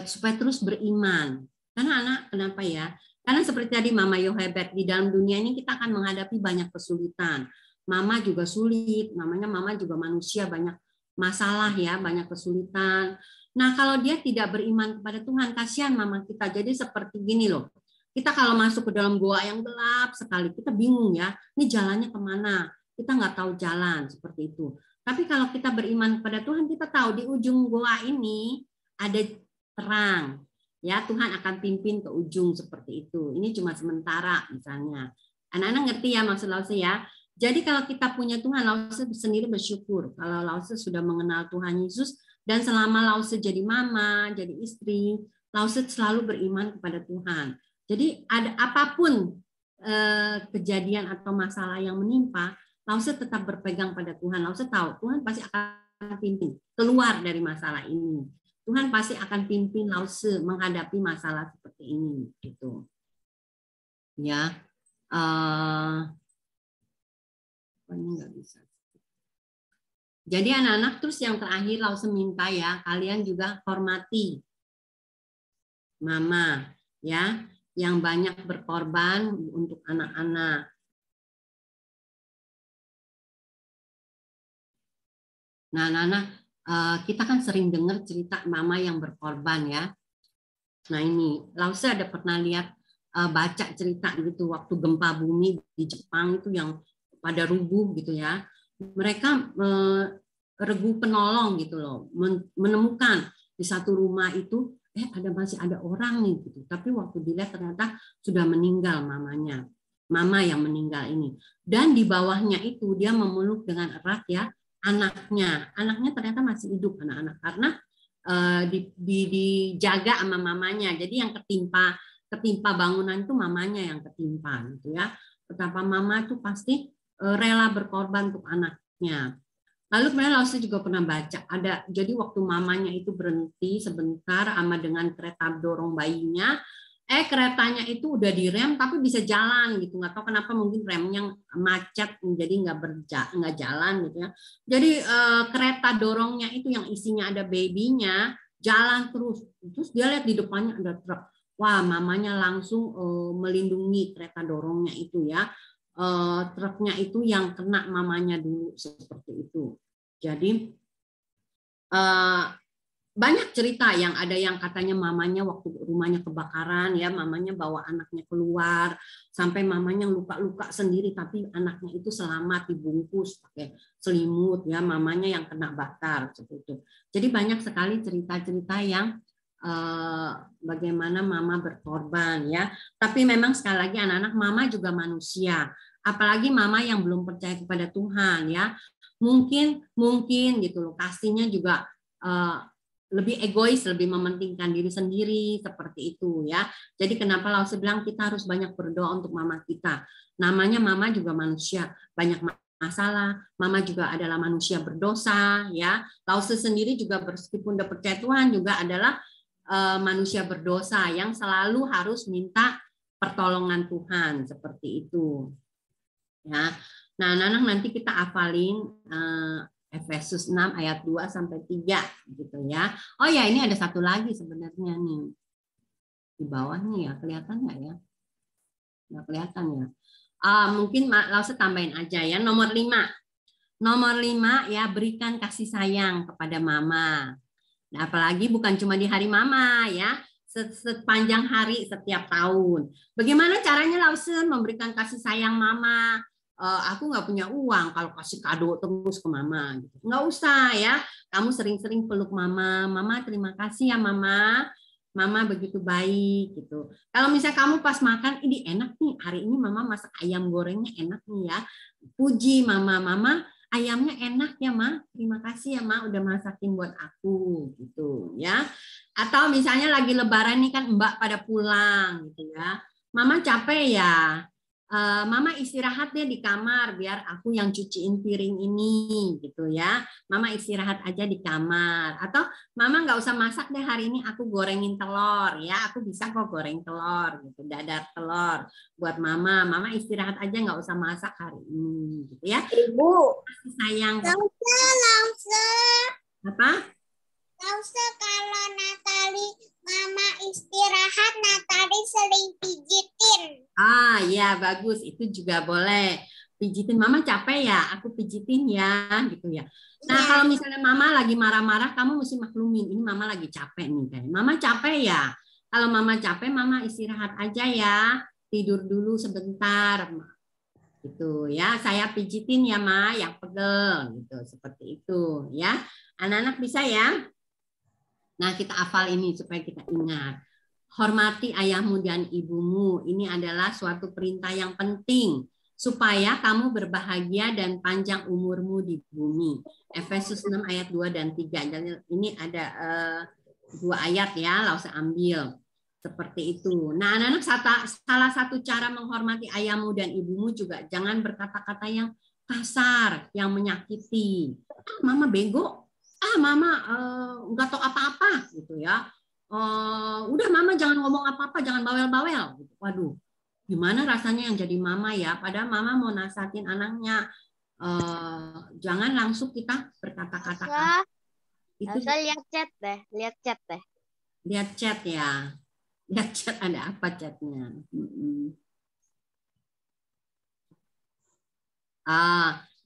F: supaya terus beriman. Karena anak, kenapa ya? Karena seperti tadi Mama Yohebed, di dalam dunia ini kita akan menghadapi banyak kesulitan. Mama juga sulit, namanya mama juga manusia, banyak masalah ya, banyak kesulitan. Nah, kalau dia tidak beriman kepada Tuhan, kasihan mama kita. Jadi seperti gini loh. Kita kalau masuk ke dalam goa yang gelap sekali, kita bingung ya, ini jalannya kemana? Kita nggak tahu jalan, seperti itu. Tapi kalau kita beriman kepada Tuhan, kita tahu di ujung goa ini ada terang. Ya, Tuhan akan pimpin ke ujung seperti itu. Ini cuma sementara misalnya. Anak-anak ngerti ya maksud Lause ya? Jadi kalau kita punya Tuhan, Lause sendiri bersyukur. Kalau Lause sudah mengenal Tuhan Yesus, dan selama Lause jadi mama, jadi istri, Lause selalu beriman kepada Tuhan. Jadi ada apapun kejadian atau masalah yang menimpa, Lause tetap berpegang pada Tuhan. Lause tahu Tuhan pasti akan pimpin keluar dari masalah ini. Tuhan pasti akan pimpin Lause menghadapi masalah seperti ini, gitu. Ya, ini nggak bisa. Jadi anak-anak terus yang terakhir Lause minta ya, kalian juga hormati mama, ya. Yang banyak berkorban untuk anak-anak. Nah, anak-anak, kita kan sering dengar cerita mama yang berkorban ya. Nah ini, Lause ada pernah lihat baca cerita gitu waktu gempa bumi di Jepang itu yang pada rubuh gitu ya. Mereka regu penolong gitu loh, menemukan di satu rumah itu masih ada orang nih gitu. Tapi waktu dilihat ternyata sudah meninggal mamanya. Mama yang meninggal ini. Dan di bawahnya itu dia memeluk dengan erat ya anaknya. Anaknya ternyata masih hidup anak-anak karena dijaga sama mamanya. Jadi yang ketimpa bangunan itu mamanya yang ketimpa gitu ya. Betapa mama itu pasti rela berkorban untuk anaknya. Lalu kemudian Lause juga pernah baca jadi waktu mamanya itu berhenti sebentar sama dengan kereta dorong bayinya, keretanya itu udah direm tapi bisa jalan gitu, nggak tahu kenapa, mungkin remnya macet jadi nggak jalan gitu ya. Jadi kereta dorongnya itu yang isinya ada babynya jalan terus dia lihat di depannya ada truk. Wah, mamanya langsung melindungi kereta dorongnya itu ya. Truknya itu yang kena mamanya dulu seperti itu. Jadi banyak cerita yang ada yang katanya mamanya waktu rumahnya kebakaran ya, mamanya bawa anaknya keluar sampai mamanya luka-luka sendiri tapi anaknya itu selamat dibungkus pakai selimut ya, mamanya yang kena bakar seperti itu. Jadi banyak sekali cerita-cerita yang bagaimana mama berkorban ya. Tapi memang sekali lagi anak-anak, mama juga manusia. Apalagi mama yang belum percaya kepada Tuhan ya. Mungkin gitu loh, kasihnya juga lebih egois, lebih mementingkan diri sendiri seperti itu ya. Jadi kenapa Lause bilang kita harus banyak berdoa untuk mama kita. Namanya mama juga manusia, banyak masalah. Mama juga adalah manusia berdosa ya. Lause sendiri juga meskipun udah percaya Tuhan juga adalah manusia berdosa yang selalu harus minta pertolongan Tuhan seperti itu. Ya. Nah, anak-anak nanti kita hafalin Efesus 6 ayat 2 sampai 3 gitu ya. Oh ya, ini ada satu lagi sebenarnya nih. Di bawah nih ya, kelihatan nggak ya? Nggak kelihatan ya. Mungkin Lause tambahin aja ya, nomor 5. Nomor 5 ya, berikan kasih sayang kepada mama. Nah, apalagi bukan cuma di hari mama ya, sepanjang hari setiap tahun. Bagaimana caranya Lause memberikan kasih sayang mama? Aku nggak punya uang kalau kasih kado terus ke mama gitu. Nggak usah ya, kamu sering-sering peluk mama. Mama terima kasih ya mama begitu baik gitu. Kalau misalnya kamu pas makan, ini enak nih, hari ini mama masak ayam gorengnya enak nih ya, puji mama ayamnya enak ya ma, terima kasih ya ma udah masakin buat aku gitu ya. Atau misalnya lagi lebaran nih kan mbak pada pulang gitu ya, mama capek ya, mama istirahat deh di kamar biar aku yang cuciin piring ini gitu ya. Mama istirahat aja di kamar. Atau mama nggak usah masak deh hari ini, aku gorengin telur ya. Aku bisa kok goreng telur gitu, dadar telur buat mama. Mama istirahat aja nggak usah masak hari ini gitu ya.
C: Ibu.
F: Sayang.
C: Lause.
F: Apa?
C: Lause kalau Natali mama istirahat, Natali sering pijitin.
F: Ya bagus, itu juga boleh. Pijitin mama capek ya, aku pijitin ya gitu ya. Nah, kalau misalnya mama lagi marah-marah, kamu mesti maklumin, ini mama lagi capek nih kayak. Mama capek ya. Kalau mama capek, mama istirahat aja ya. Tidur dulu sebentar. Gitu ya. Saya pijitin ya, Ma, yang pegel gitu, seperti itu ya. Anak-anak bisa ya? Nah, kita hafal ini supaya kita ingat. Hormati ayahmu dan ibumu. Ini adalah suatu perintah yang penting supaya kamu berbahagia dan panjang umurmu di bumi. Efesus 6 ayat 2 dan 3. Jadi ini ada 2 ayat ya, Lause ambil. Seperti itu. Nah, anak-anak, salah satu cara menghormati ayahmu dan ibumu juga jangan berkata-kata yang kasar, yang menyakiti. Mama bego. Mama nggak tahu apa-apa gitu ya. Udah mama jangan ngomong apa-apa, jangan bawel-bawel. Waduh, gimana rasanya yang jadi mama ya? Padahal mama mau nasihatin anaknya. Jangan langsung kita berkata-kata. Itu
B: lihat chat deh.
F: Lihat chat ya. Lihat chat, ada apa chatnya?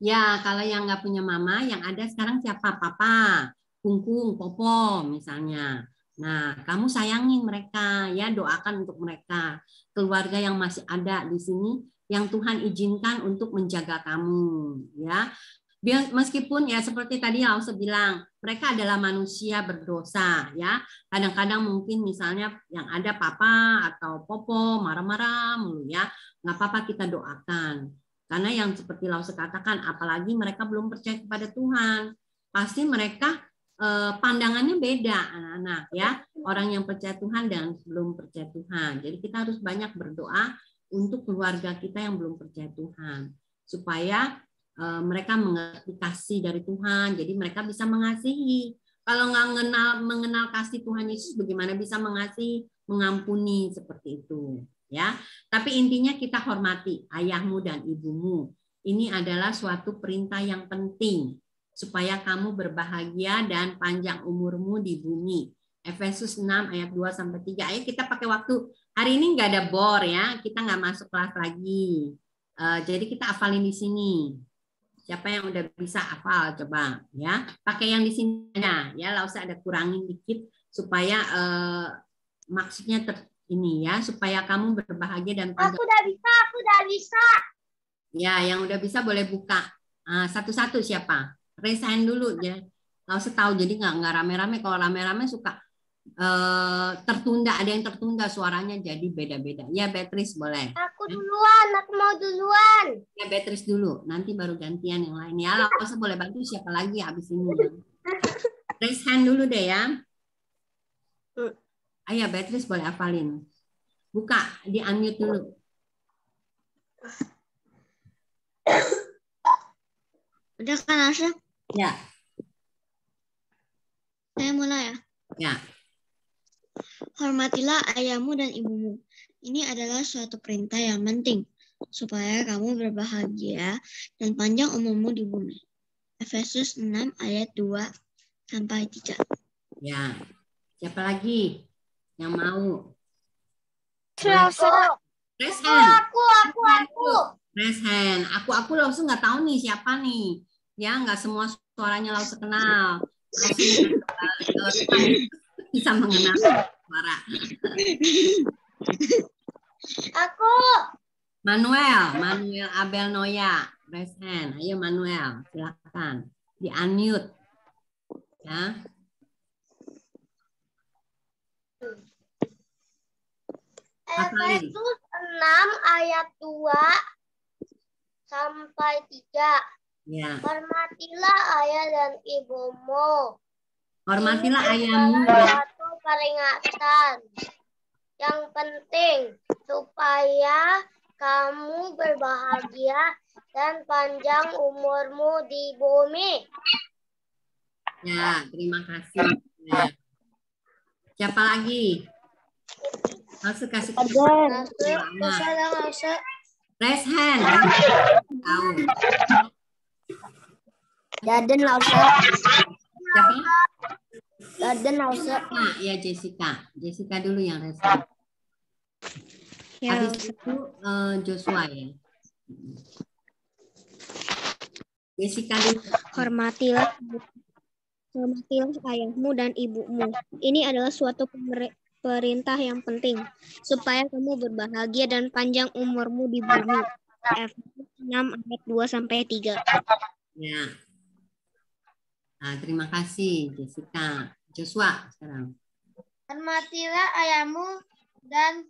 F: Ya kalau yang nggak punya mama, yang ada sekarang siapa? Papa, kungkung, popo misalnya. Nah, kamu sayangin mereka ya, doakan untuk mereka. Keluarga yang masih ada di sini yang Tuhan izinkan untuk menjaga kamu ya. Meskipun ya seperti tadi Lause bilang, mereka adalah manusia berdosa ya. Kadang-kadang mungkin misalnya yang ada papa atau popo marah-marah mulu ya. Nggak apa-apa, kita doakan. Karena yang seperti Lause katakan, apalagi mereka belum percaya kepada Tuhan. Pasti mereka pandangannya beda anak-anak ya, orang yang percaya Tuhan dan belum percaya Tuhan. Jadi kita harus banyak berdoa untuk keluarga kita yang belum percaya Tuhan supaya mereka mengerti kasih dari Tuhan, jadi mereka bisa mengasihi. Kalau nggak mengenal kasih Tuhan Yesus, bagaimana bisa mengasihi, mengampuni seperti itu ya. Tapi intinya kita hormati ayahmu dan ibumu. Ini adalah suatu perintah yang penting supaya kamu berbahagia dan panjang umurmu di bumi. Efesus 6 ayat 2 sampai 3. Ayo kita pakai waktu. Hari ini nggak ada bor ya, kita nggak masuk kelas lagi. Jadi kita hafalin di sini. Siapa yang udah bisa hafal coba ya? Pakai yang di sini ya. Lause ada kurangin dikit supaya maksudnya ini ya, supaya kamu berbahagia dan panjang.
C: Aku udah bisa.
F: Ya, yang udah bisa boleh buka. Satu-satu siapa? Raise hand dulu ya. Lause tahu, jadi nggak rame-rame. Kalau rame-rame suka tertunda, ada yang tertunda suaranya jadi beda-beda. Ya Beatrice boleh.
C: Aku duluan, aku mau duluan.
F: Ya Beatrice dulu, nanti baru gantian yang lain. Ya Lausa boleh bantu siapa lagi habis ini. Raise hand dulu deh ya. Ayo Beatrice boleh hafalin. Buka, di unmute dulu.
B: Udah kan Asya?
F: Ya.
B: Saya mulai ya.
F: Ya.
B: Hormatilah ayahmu dan ibumu. Ini adalah suatu perintah yang penting supaya kamu berbahagia dan panjang umurmu di bumi. Efesus 6 ayat 2 sampai 3.
F: Ya. Siapa lagi yang mau? Raise hand.
C: Aku.
F: Raise hand. Aku langsung nggak tahu nih siapa nih. Ya, nggak semua suaranya langsung kenal. Bisa mengenal suara.
C: Aku.
F: Manuel Abel Noya. Raise hand. Ayo Manuel, silakan. Di unmute. Ya.
C: Efesus 6 ayat 2 sampai 3.
F: Ya.
C: Hormatilah ayah dan ibumu.
F: Hormatilah
C: Ini
F: ayahmu.
C: adalah suatu peringatan yang penting supaya kamu berbahagia dan panjang umurmu di bumi.
F: Ya, terima kasih. Ya. Siapa lagi? Langsung kasih. Raise hand. Tahu.
C: Daden Lausa.
F: Siapa?
C: Daden Lausa.
F: Nah, ya Jessica. Jessica dulu yang raise hand.
B: Ya,
F: Habis itu Joshua ya. Jessica dulu.
B: Hormatilah ayahmu dan ibumu. Ini adalah suatu perintah yang penting supaya kamu berbahagia dan panjang umurmu di bumi. Efesus 6 ayat 2 sampai 3.
F: Ya. Nah, terima kasih Jessica. Joshua sekarang.
C: Hormatilah ayahmu dan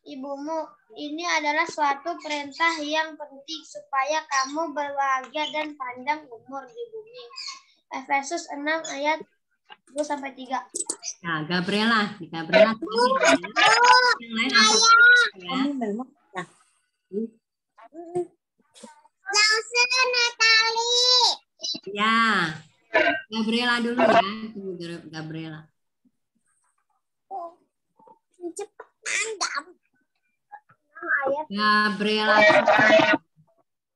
C: ibumu. Ini adalah suatu perintah yang penting supaya kamu berbahagia dan panjang umur di bumi. Efesus 6 ayat 2 sampai 3.
F: Nah, Gabriela. Yang lain apa? Ya.
C: Lausa Natali.
F: Ya. Gabriela dulu ya. Tunggu Gabriela. Gabriela.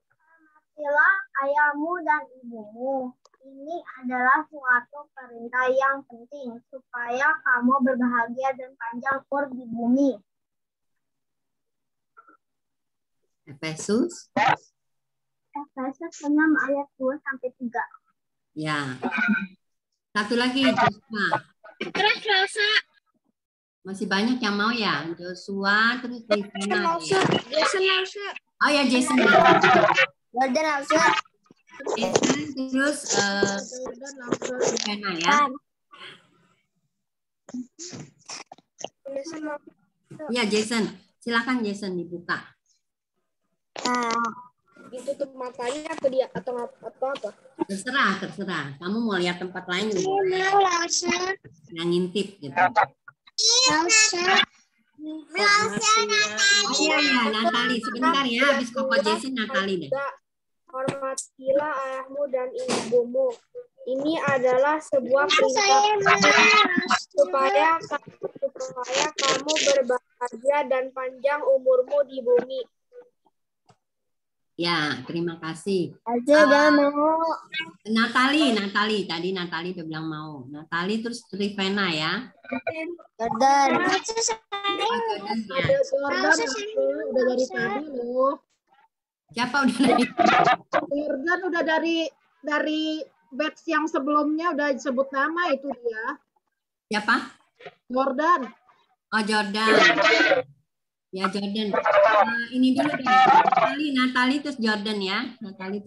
C: Hormatilah ayahmu dan ibumu. Ini adalah suatu perintah yang penting supaya kamu berbahagia dan panjang umur di bumi.
F: Efesus
C: 6 ayat 2 sampai 3.
F: Ya. Satu lagi Joshua.
C: Terus Lausa.
F: Masih banyak yang mau ya. Joshua terus Rivena.
C: Jason Lausa.
F: Oh ya Jason.
C: Jordan Lausa.
F: Jason terus Rivena ya. Ya Jason. Silakan Jason dibuka.
E: Ditutup matanya atau dia atau apa?
F: Terserah. Kamu mau lihat tempat lain juga. Yang ngintip gitu. Iya, Natali. Sebentar ya, habis Koko Jason, Natali deh.
E: Hormatilah ayahmu dan ibumu. Ini adalah sebuah perintah supaya kamu berbahagia dan panjang umurmu di bumi.
F: Ya, terima kasih. Natali. Tadi Natali udah bilang mau. Natali terus Rivena ya.
C: Jordan.
G: Udah dari tadi loh.
F: Siapa udah dari?
G: Jordan udah dari batch yang sebelumnya udah disebut nama itu dia.
F: Siapa?
G: Jordan.
F: Oh, Jordan. Ya, Jordan. Ini dulu deh. Natali terus Jordan ya. Natali.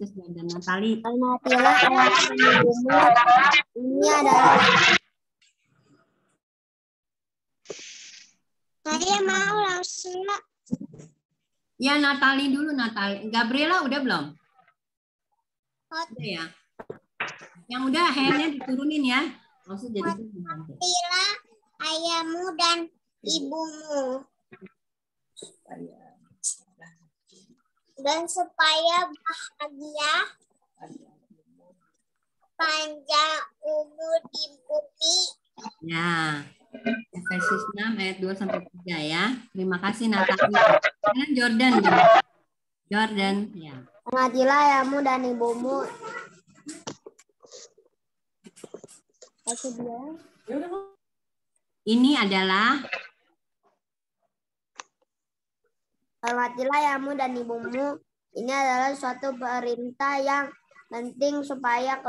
C: Hormatilah ayah dan ibumu. Ini adalah
B: Saya mau langsung.
F: Ya, Natali dulu, Natali. Gabriela udah belum? Udah ya. Yang udah hand-nya diturunin ya. Langsung jadi
B: Tila, ayahmu dan ibumu. Dan supaya bahagia, panjang umur di bumi.
F: Ya. Efesus 6 ayat 2 sampai 3 ya. Terima kasih Natali. Sekarang Jordan. Jordan, ya.
C: Hormatilah ayahmu dan ibumu.
F: Ini adalah
C: Hormatilah ayahmu dan ibumu. Ini adalah suatu perintah yang penting supaya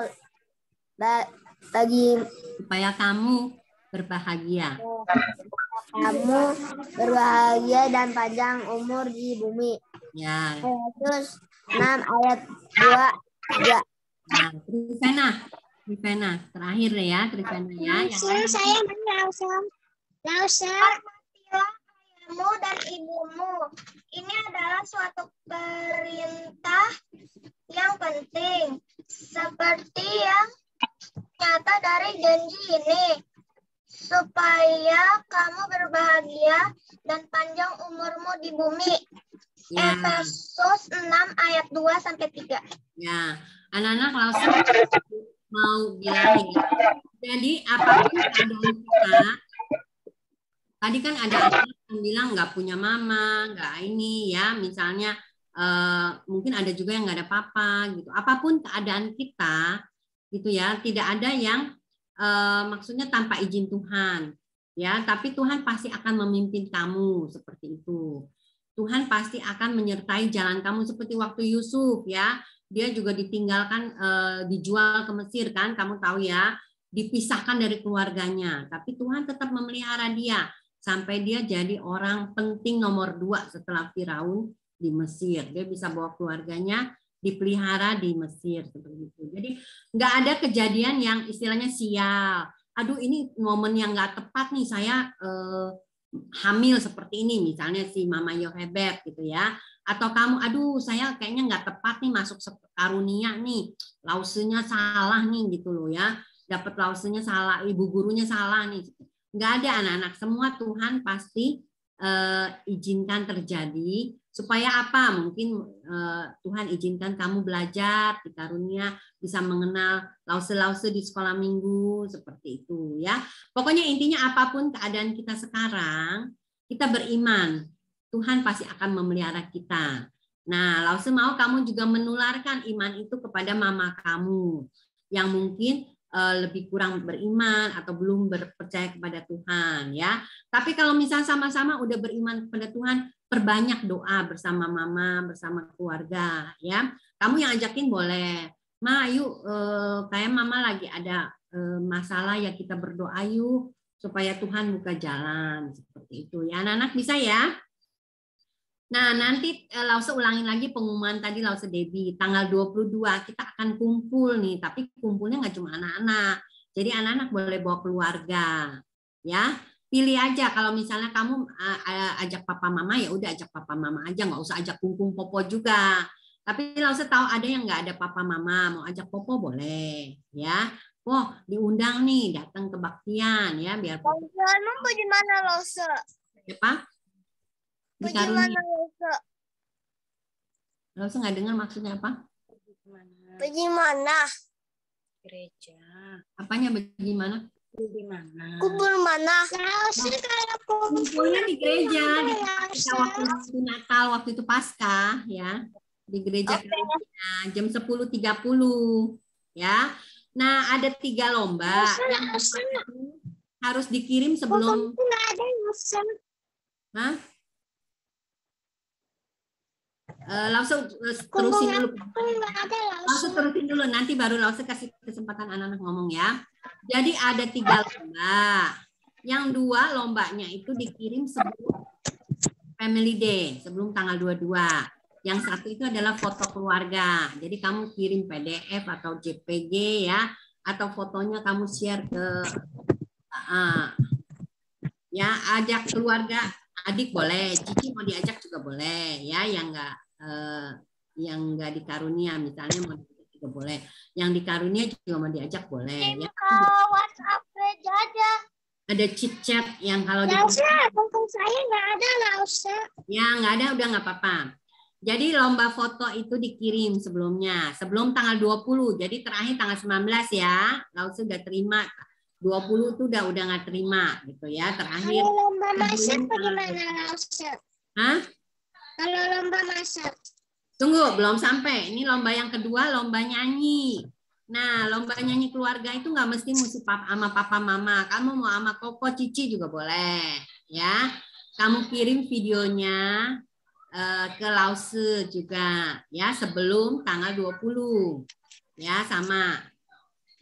F: kamu berbahagia.
C: Kamu berbahagia dan panjang umur di bumi.
F: Ya.
C: Efesus 6 ayat 2, 3.
F: Nah, Trivena, terakhir ya, Trivena ya.
B: Saya langsung.
C: Hormatilah ayahmu dan ibumu. Ini adalah suatu perintah yang penting. Seperti yang nyata dari janji ini. Supaya kamu berbahagia dan panjang umurmu di bumi.
F: Ya.
C: Efesus 6 ayat 2 sampai 3.
F: Ya, anak-anak langsung mau bilang nih. Jadi apapun keadaan kita, tadi kan ada anak yang bilang nggak punya mama, nggak ini ya, misalnya mungkin ada juga yang nggak ada papa gitu. Apapun keadaan kita, gitu ya, tidak ada yang maksudnya tanpa izin Tuhan, ya. Tapi Tuhan pasti akan memimpin kamu seperti itu. Tuhan pasti akan menyertai jalan kamu seperti waktu Yusuf ya. Dia juga ditinggalkan, dijual ke Mesir kan, kamu tahu ya, dipisahkan dari keluarganya. Tapi Tuhan tetap memelihara dia sampai dia jadi orang penting nomor 2 setelah Firaun di Mesir. Dia bisa bawa keluarganya dipelihara di Mesir seperti itu. Jadi nggak ada kejadian yang istilahnya sial. Aduh ini momen yang nggak tepat nih saya hamil seperti ini misalnya si Mama Yohebed gitu ya. Atau kamu aduh saya kayaknya nggak tepat nih masuk karunia nih. Lausenya salah nih gitu loh ya. Dapat lausenya salah, ibu gurunya salah nih. Nggak ada anak-anak, semua Tuhan pasti izinkan terjadi. Supaya apa? Mungkin Tuhan izinkan kamu belajar di karunia, bisa mengenal lause-lause di sekolah minggu, seperti itu ya. Pokoknya intinya apapun keadaan kita sekarang, kita beriman. Tuhan pasti akan memelihara kita. Nah, lause mau kamu juga menularkan iman itu kepada mama kamu yang mungkin lebih kurang beriman atau belum percaya kepada Tuhan ya. Tapi kalau misalnya sama-sama udah beriman kepada Tuhan, perbanyak doa bersama mama, bersama keluarga ya. Kamu yang ajakin boleh. Ma, yuk kayak mama lagi ada masalah ya kita berdoa yuk supaya Tuhan buka jalan seperti itu ya. Anak-anak bisa ya? Nah, nanti Lause ulangin lagi pengumuman tadi Lause Debbie. Tanggal 22 kita akan kumpul nih, tapi kumpulnya nggak cuma anak-anak. Jadi anak-anak boleh bawa keluarga. Ya, pilih aja kalau misalnya kamu ajak papa mama ya udah ajak papa mama aja, nggak usah ajak kungkung popo juga. Tapi Lause tahu ada yang nggak ada papa mama, mau ajak popo boleh, ya. Oh, diundang nih datang kebaktian ya biar.
B: Emang bagaimana Lause?
F: Apa?
B: Bagaimana Lause?
F: Lause nggak dengar maksudnya apa?
B: Bagaimana?
H: Gereja.
F: Apanya bagaimana?
H: Di mana?
B: Kubur mana? Lause kalau
F: kumpulnya di gereja di waktu Natal, waktu itu Paskah ya. Di gereja jam 10.30 ya. Nah, ada 3 lomba yang harus dikirim sebelum Hah? Langsung terusin dulu. Langsung terusin dulu nanti baru langsung kasih kesempatan anak-anak ngomong ya. Jadi ada 3 lomba. Yang 2 lombanya itu dikirim sebelum Family Day, sebelum tanggal 22. Yang 1 itu adalah foto keluarga. Jadi kamu kirim PDF atau JPG ya, atau fotonya kamu share ke ya, ajak keluarga adik boleh, Cici mau diajak juga boleh, ya, yang nggak dikarunia, misalnya mau diajak juga boleh, yang dikarunia juga mau diajak boleh. Ya.
C: WhatsApp aja.
F: Ada chit chat yang kalau
C: Nggak usah, telepon saya nggak ada, nggak usah.
F: ya nggak ada, udah nggak apa-apa. Jadi lomba foto itu dikirim sebelumnya, sebelum tanggal 20. Jadi terakhir tanggal 19 ya, Lause udah terima. 20 tuh udah nggak terima gitu ya. Terakhir.
C: Kalau lomba masak bagaimana, Lause?
F: Hah?
C: Kalau lomba masak.
F: Tunggu, belum sampai. Ini lomba yang kedua, lomba nyanyi. Nah, lomba nyanyi keluarga itu nggak mesti sama papa mama. Kamu mau sama Koko, Cici juga boleh, ya. Kamu kirim videonya ke Lause juga, ya, sebelum tanggal 20, ya, sama.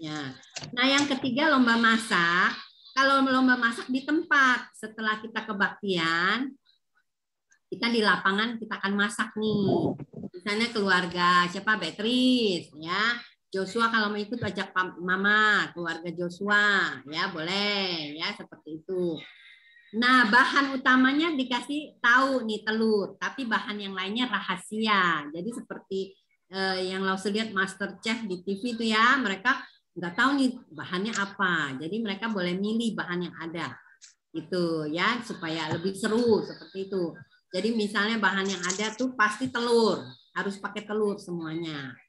F: Ya. Nah, yang ketiga lomba masak. Kalau lomba masak di tempat, setelah kita kebaktian, kita di lapangan kita akan masak nih. Misalnya keluarga siapa, Beatrice, ya. Joshua kalau mau ikut ajak mama, keluarga Joshua, ya boleh, ya seperti itu. Nah, bahan utamanya dikasih tahu nih telur, tapi bahan yang lainnya rahasia. Jadi seperti yang Lause lihat MasterChef di TV itu ya, mereka nggak tahu nih bahannya apa. Jadi mereka boleh milih bahan yang ada, gitu ya, supaya lebih seru seperti itu. Jadi misalnya bahan yang ada tuh pasti telur, harus pakai telur semuanya.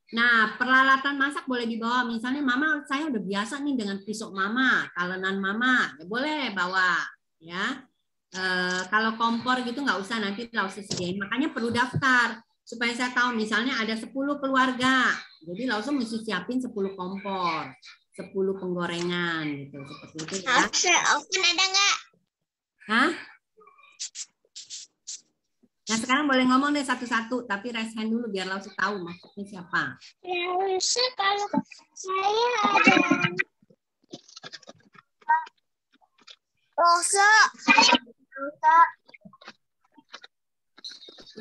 F: Nah, peralatan masak boleh dibawa. Misalnya, mama saya udah biasa nih dengan pisau mama, talenan mama, ya boleh bawa. Ya, kalau kompor gitu nggak usah, nanti Lause sediain. Makanya perlu daftar supaya saya tahu. Misalnya ada 10 keluarga, jadi Lause mesti siapin 10 kompor, 10 penggorengan gitu, seperti itu ya.
C: Oven ada nggak?
F: Hah? Nah, sekarang boleh ngomong deh satu-satu, tapi raise hand dulu biar Lause tahu maksudnya siapa.
C: Lause, kalau saya ada. Lause.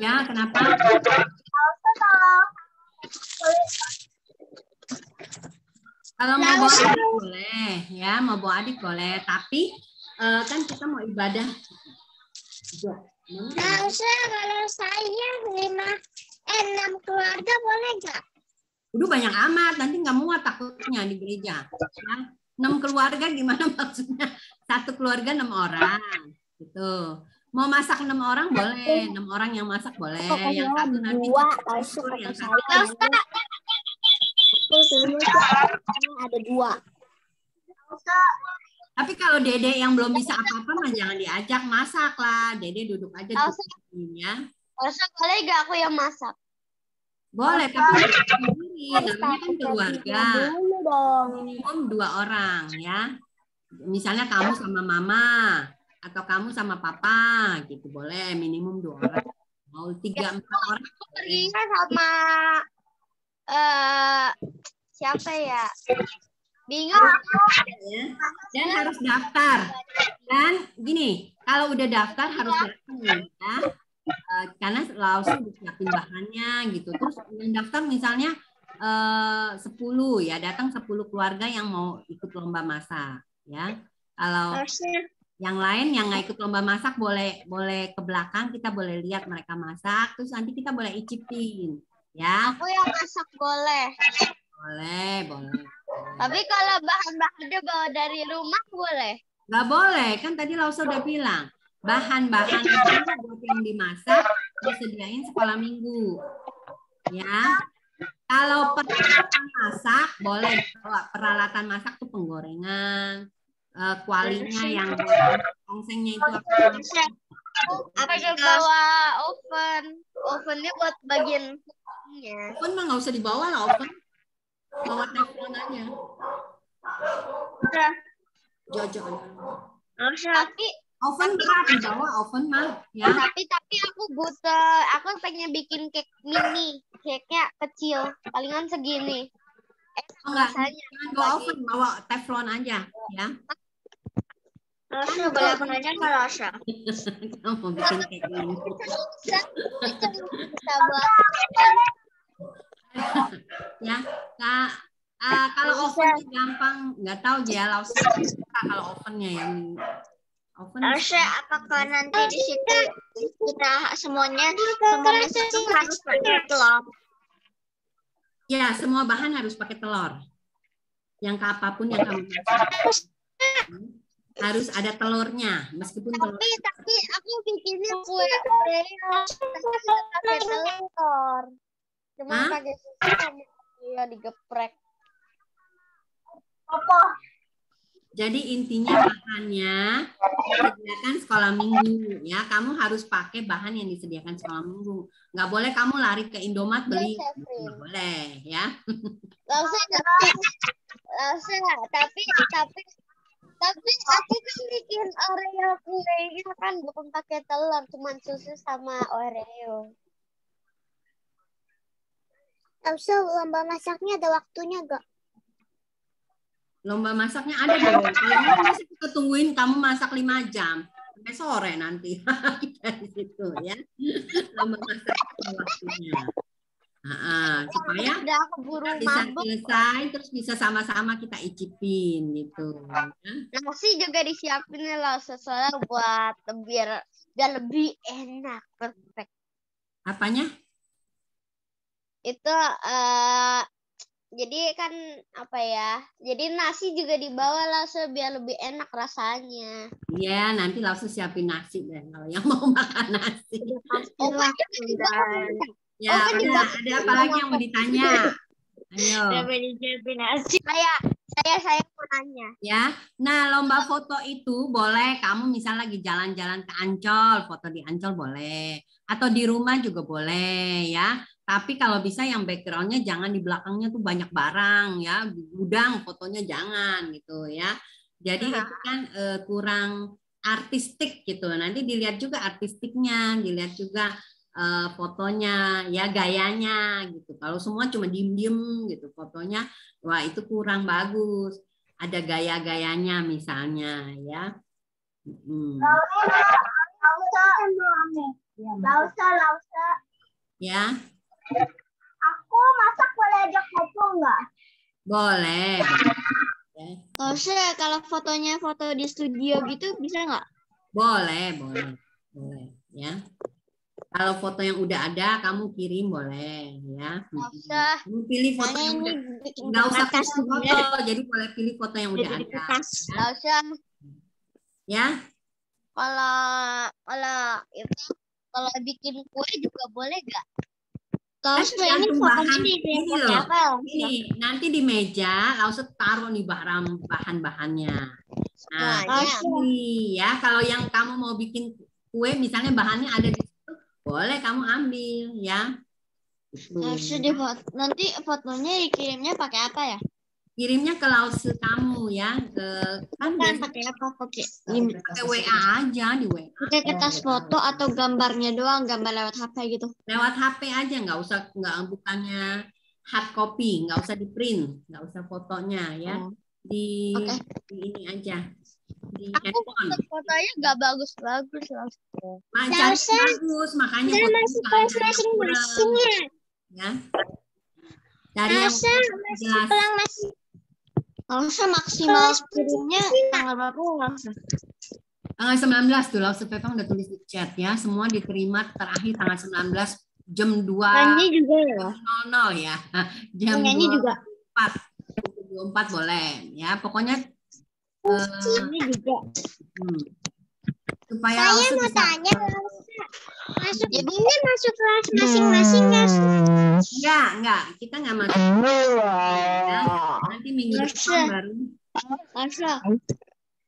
F: Ya, kenapa?
C: Lause
F: kalau mau bawa adik boleh, ya, mau bawa adik boleh, tapi kan kita mau ibadah.
C: Lause, kalau saya 6 keluarga boleh nggak?
F: Udah banyak amat, nanti nggak muat takutnya di gereja. Ya. 6 keluarga gimana maksudnya? 1 keluarga 6 orang, gitu. Mau masak 6 orang boleh, 6 orang yang masak boleh. Yang satu nanti yang satu.
C: Ada 2.
F: Tapi kalau Dede yang belum bisa apa-apa mah jangan diajak masak lah. Dede duduk aja di ya.
C: Lause, boleh nggak aku yang masak?
F: Boleh, tapi sendiri. Namanya kan keluarga. Minimum 2 orang ya. Misalnya kamu sama mama atau kamu sama papa gitu boleh, minimum 2 orang. Mau 3-4 orang.
C: Aku perginya sama siapa ya? Bingung.
F: Dan harus daftar. Dan gini, kalau udah daftar harus datang ya. Karena Lause udah siapin bahannya gitu. Terus yang daftar misalnya 10 ya, datang 10 keluarga yang mau ikut lomba masak ya. Kalau yang lain yang nggak ikut lomba masak boleh ke belakang, kita boleh lihat mereka masak, terus nanti kita boleh icipin ya.
C: Aku yang masak boleh.
F: Boleh.
C: Tapi kalau bahan-bahannya bawa dari rumah boleh?
F: Nggak boleh, kan tadi Lause udah bilang. Bahan-bahan itu buat yang dimasak disediain sekolah minggu. Ya. Kalau peralatan masak boleh bawa. Peralatan masak tuh penggorengan, kualinya yang buat tongsengnya itu
C: Apa bawa oven? Ovennya buat bagian
F: oven mah nggak usah dibawa lah oven. Bawa teflon aja. Jojo.
C: Tapi
F: oven berat dibawa oven mah ya.
C: Tapi aku pengen bikin cake mini, cake-nya kecil, palingan segini.
F: Enggak, jangan bawa oven, bawa teflon aja ya.
C: Lause, boleh aku nanya ke Lause?
F: Kamu mau bikin cake mini.
C: Bisa buat
F: ya, kalau ovennya gampang, nggak tahu ya Lause kalau ovennya yang Oven.
B: Apakah nanti di situ kita semuanya harus pakai telur?
F: Ya, semua bahan harus pakai telur. Yang apapun yang kamu masak. Harus ada telurnya, meskipun telur.
C: Tapi aku bikinnya kue Oreo pakai telur. Cuma pakai susu sama ya digeprek. Apa?
F: Jadi intinya bahannya disediakan sekolah minggu ya. Kamu harus pakai bahan yang disediakan sekolah minggu. Nggak boleh kamu lari ke Indomaret beli. Nggak boleh ya.
C: Tapi aku kan bikin Oreo kuenya kan bukan pakai telur, cuma susu sama Oreo. Elsa, lomba masaknya ada waktunya gak?
F: Lomba masaknya ada dong. Kalau masih kita tungguin kamu masak 5 jam sampai sore nanti kita di situ ya. Lomba masak ada waktunya. Supaya kita bisa selesai terus bisa sama-sama kita icipin gitu.
C: Nasi juga disiapin lah soalnya buat biar lebih enak, perfect.
F: Apanya?
C: Itu jadi kan apa ya? Jadi nasi juga dibawa lah biar lebih enak rasanya.
F: Iya, nanti langsung siapin nasi deh kalau yang mau makan nasi. Ya, ada apa lagi yang mau ditanya? Ayo.
C: Saya mau nanya.
F: Ya, nah lomba foto itu boleh kamu misal lagi jalan-jalan ke Ancol, foto di Ancol boleh, atau di rumah juga boleh ya. Tapi kalau bisa yang backgroundnya jangan di belakangnya tuh banyak barang ya, gudang fotonya jangan gitu ya. Jadi itu kan kurang artistik gitu. Nanti dilihat juga artistiknya, dilihat juga fotonya ya, gayanya gitu. Kalau semua cuma diem-diem gitu fotonya, wah itu kurang bagus. Ada gaya-gayanya misalnya ya.
C: Lausa.
F: Ya.
C: Aku masak boleh ajak foto nggak?
F: Boleh.
B: Kalau fotonya foto di studio gitu bisa nggak?
F: Boleh ya. Kalau foto yang udah ada kamu kirim boleh ya. Kamu pilih foto yang udah. Nggak usah custom foto, jadi boleh pilih foto yang udah ada. Ya.
C: Kalau bikin kue juga boleh nggak?
F: Tergantung bahan ini loh. Ini nanti di meja langsung taruh nih bahan-bahannya. Nah, ya kalau yang kamu mau bikin kue misalnya bahannya ada di situ, boleh kamu ambil ya.
B: Nanti fotonya dikirimnya pakai apa ya?
F: Kirimnya ke Lause kamu ya, kan
B: pakai apa?
F: Pakai WA aja di WA.
B: Pakai kertas foto atau gambarnya doang, gambar lewat HP gitu?
F: Lewat HP aja, bukannya hard copy, nggak usah di print, nggak usah fotonya ya, di ini aja, di handphone.
C: Fotonya nggak bagus-bagus lah.
F: Bagus, makanya masing-masingnya. Ya. Dari yang jelas.
B: Lausa maksimal kirimnya tanggal berapa Lausa?
F: Tanggal 19 tuh Lausa Pepang udah tulis di chat ya. Semua diterima terakhir tanggal 19 jam 2.
B: Nyanyi juga ya?
F: 00 ya. Jam 24 boleh ya. Pokoknya
B: ini juga.
F: Supaya
C: saya mau tanya masuk kelas masing-masing
F: enggak, kita enggak masuk. Ya, nanti minggu depan baru.
B: Lausa.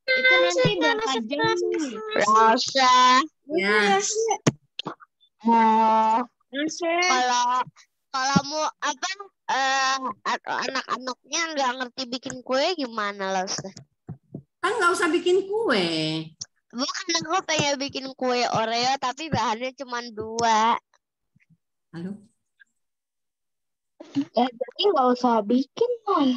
B: Itu nanti berapa jam nih?
C: Lausa.
F: Ya.
C: Kalau mau anak-anaknya nggak ngerti bikin kue gimana Lausa?
F: Kan nggak usah bikin kue.
C: Bukan, aku pengen bikin kue Oreo tapi bahannya cuma 2.
F: Halo?
C: Jadi nggak usah bikin lah.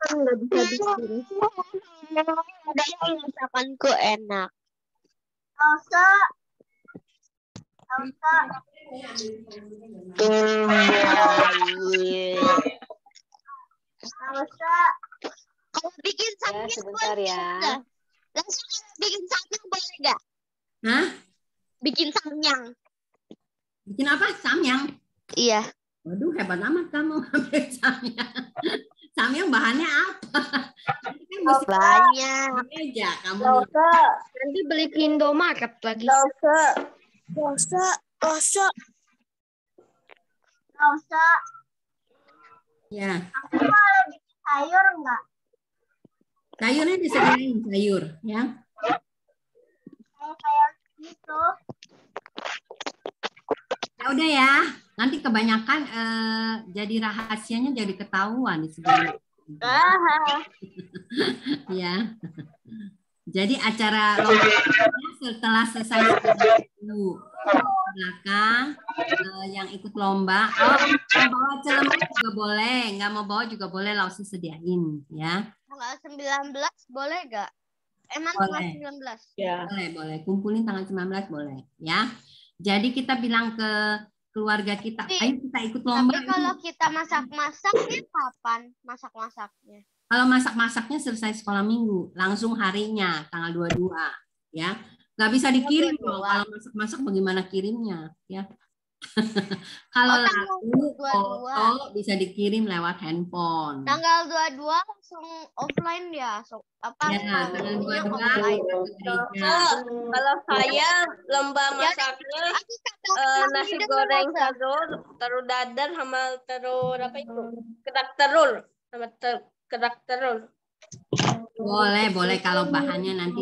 C: Nggak bisa bikin. Ada yang masakanku enak. Elsa.
B: Kalau bikin
A: Ya,
B: samyang
A: sebentar
B: boleh
A: ya.
B: nggak? Langsung bikin samyang boleh nggak?
F: Hah?
B: Bikin samyang.
F: Bikin apa? Samyang?
B: Iya.
F: Waduh, hebat amat kamu ambil samyang. Samyang bahannya apa? Ini kan mesti
B: Banyak.
F: meja kamu.
E: Nanti beli ke Indomaret lagi.
F: Ya,
C: Sayur enggak?
F: sayurnya disediain sayur, ya.
C: Kayak gitu.
F: Ya udah ya, nanti kebanyakan jadi rahasianya jadi ketahuan disediain. Ya. Jadi acara lombanya setelah selesai dulu belakang yang ikut lomba, mau bawa celemek juga boleh, nggak mau bawa juga boleh, langsung sediain ya.
B: Tanggal 19 boleh nggak? Emang
F: Boleh.
B: tanggal 19?
E: Ya.
F: Boleh, kumpulin tanggal 19 boleh ya. Jadi kita bilang ke keluarga kita, ayo kita ikut lomba.
B: Tapi kalau kita masak-masaknya kapan? Masak-masaknya.
F: Kalau masak-masaknya selesai sekolah minggu, langsung harinya tanggal 22 ya. Nggak bisa dikirim dong. Kalau masak-masak bagaimana kirimnya ya. Kalau lalu foto bisa dikirim lewat handphone.
B: Tanggal 22 langsung offline ya.
F: Ya, tanggal 22 ke gereja.
I: Kalau saya lomba masaknya nasi goreng telur dadar sama telur apa itu? Kerak telur sama kerak telur.
F: Boleh kalau bahannya nanti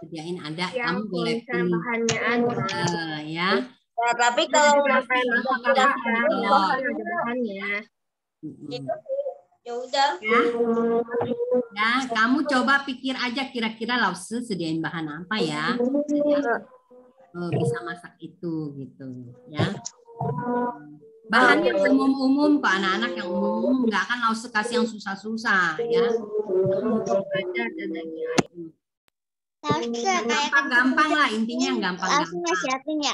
F: sediain ada, kamu boleh pilih.
E: Bahannya ada.
F: Ya.
I: Ya, tapi kalau
E: bahannya.
I: itu ya udah.
F: Ya, kamu coba pikir aja kira-kira Lause sediain bahan apa ya. Bisa masak itu gitu ya. Bahan yang umum-umum kok, anak-anak yang umum nggak akan Lause kasih yang susah-susah ya. Gampang lah, intinya yang gampang-gampang.
B: siapin ya.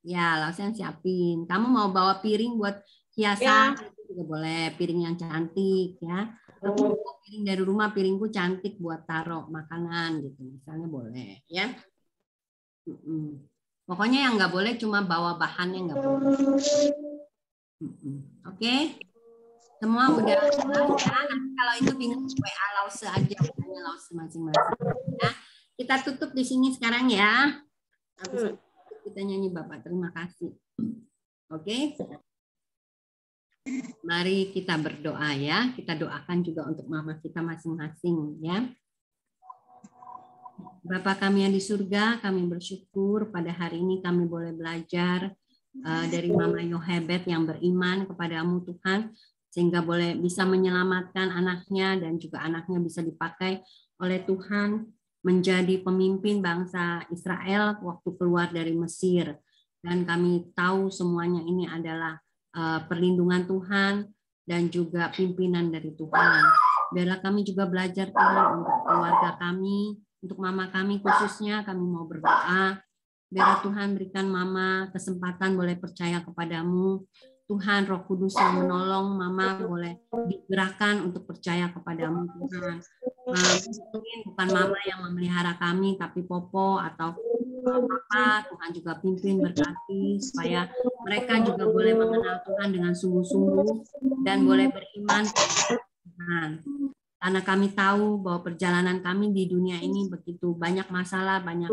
F: Ya, Lause yang siapin. Kamu mau bawa piring buat hiasan juga boleh, piring yang cantik ya. Aku bawa piring dari rumah, piringku cantik buat taruh makanan gitu, misalnya boleh ya. Pokoknya yang nggak boleh cuma bawa bahannya nggak boleh. Oke, semua udah ya. Nanti kalau itu bingung WA Lause aja, tanya Lause masing-masing. Ya. Kita tutup di sini sekarang ya. Habis kita nyanyi Bapak terima kasih. Oke. Mari kita berdoa ya. Kita doakan juga untuk mama kita masing-masing ya. Bapa kami yang di surga, kami bersyukur pada hari ini kami boleh belajar dari Mama Yohebet yang beriman kepadamu Tuhan, sehingga boleh bisa menyelamatkan anaknya dan juga anaknya bisa dipakai oleh Tuhan menjadi pemimpin bangsa Israel waktu keluar dari Mesir. Dan kami tahu semuanya ini adalah perlindungan Tuhan dan juga pimpinan dari Tuhan. Biarlah kami juga belajar Tuhan untuk keluarga kami, untuk mama kami khususnya, kami mau berdoa. Biarlah Tuhan berikan mama kesempatan boleh percaya kepadamu. Tuhan Roh Kudus yang menolong mama boleh digerakkan untuk percaya kepadamu Tuhan. Mungkin bukan mama yang memelihara kami, tapi Popo atau Papa, Tuhan juga pimpin berkati supaya mereka juga boleh mengenal Tuhan dengan sungguh-sungguh dan boleh beriman kepada Tuhan. Karena kami tahu bahwa perjalanan kami di dunia ini begitu banyak masalah, banyak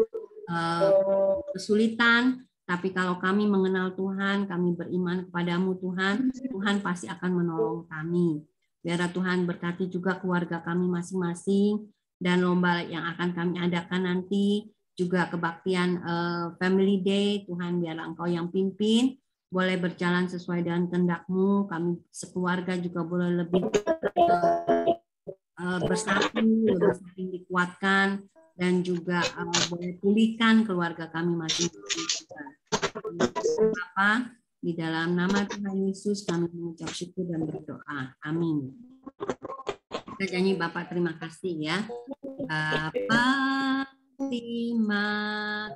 F: kesulitan, tapi kalau kami mengenal Tuhan, kami beriman kepadamu Tuhan, Tuhan pasti akan menolong kami. Biarlah Tuhan berkati juga keluarga kami masing-masing dan lomba yang akan kami adakan nanti, juga kebaktian Family Day, Tuhan biarlah Engkau yang pimpin, boleh berjalan sesuai dengan kehendak-Mu, kami sekeluarga juga boleh lebih bersatu, lebih saling dikuatkan, dan juga boleh pulihkan keluarga kami masing-masing. Bapa, di dalam nama Tuhan Yesus kami mengucap syukur dan berdoa. Amin. Kita nyanyi Bapak terima kasih ya. Bapak terima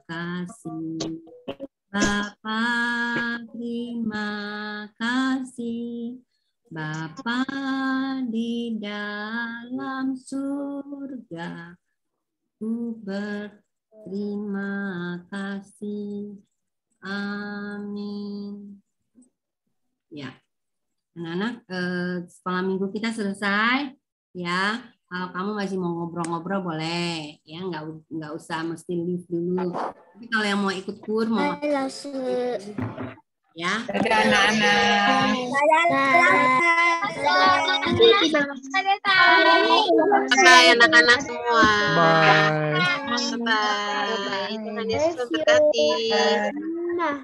F: kasih. Bapak terima kasih. Bapa di dalam dalam surga. Ku berterima kasih. Amin. Ya, anak-anak, sekolah minggu kita selesai. Ya, kalau kamu masih mau ngobrol-ngobrol boleh. Ya, nggak usah mesti leave dulu. Tapi kalau yang mau ikut kur, mau ya.
D: Dadah anak-anak.
J: Bye anak-anak semua.
K: Bye.
J: Bye. Tuhan Yesus memberkati.
E: Nah.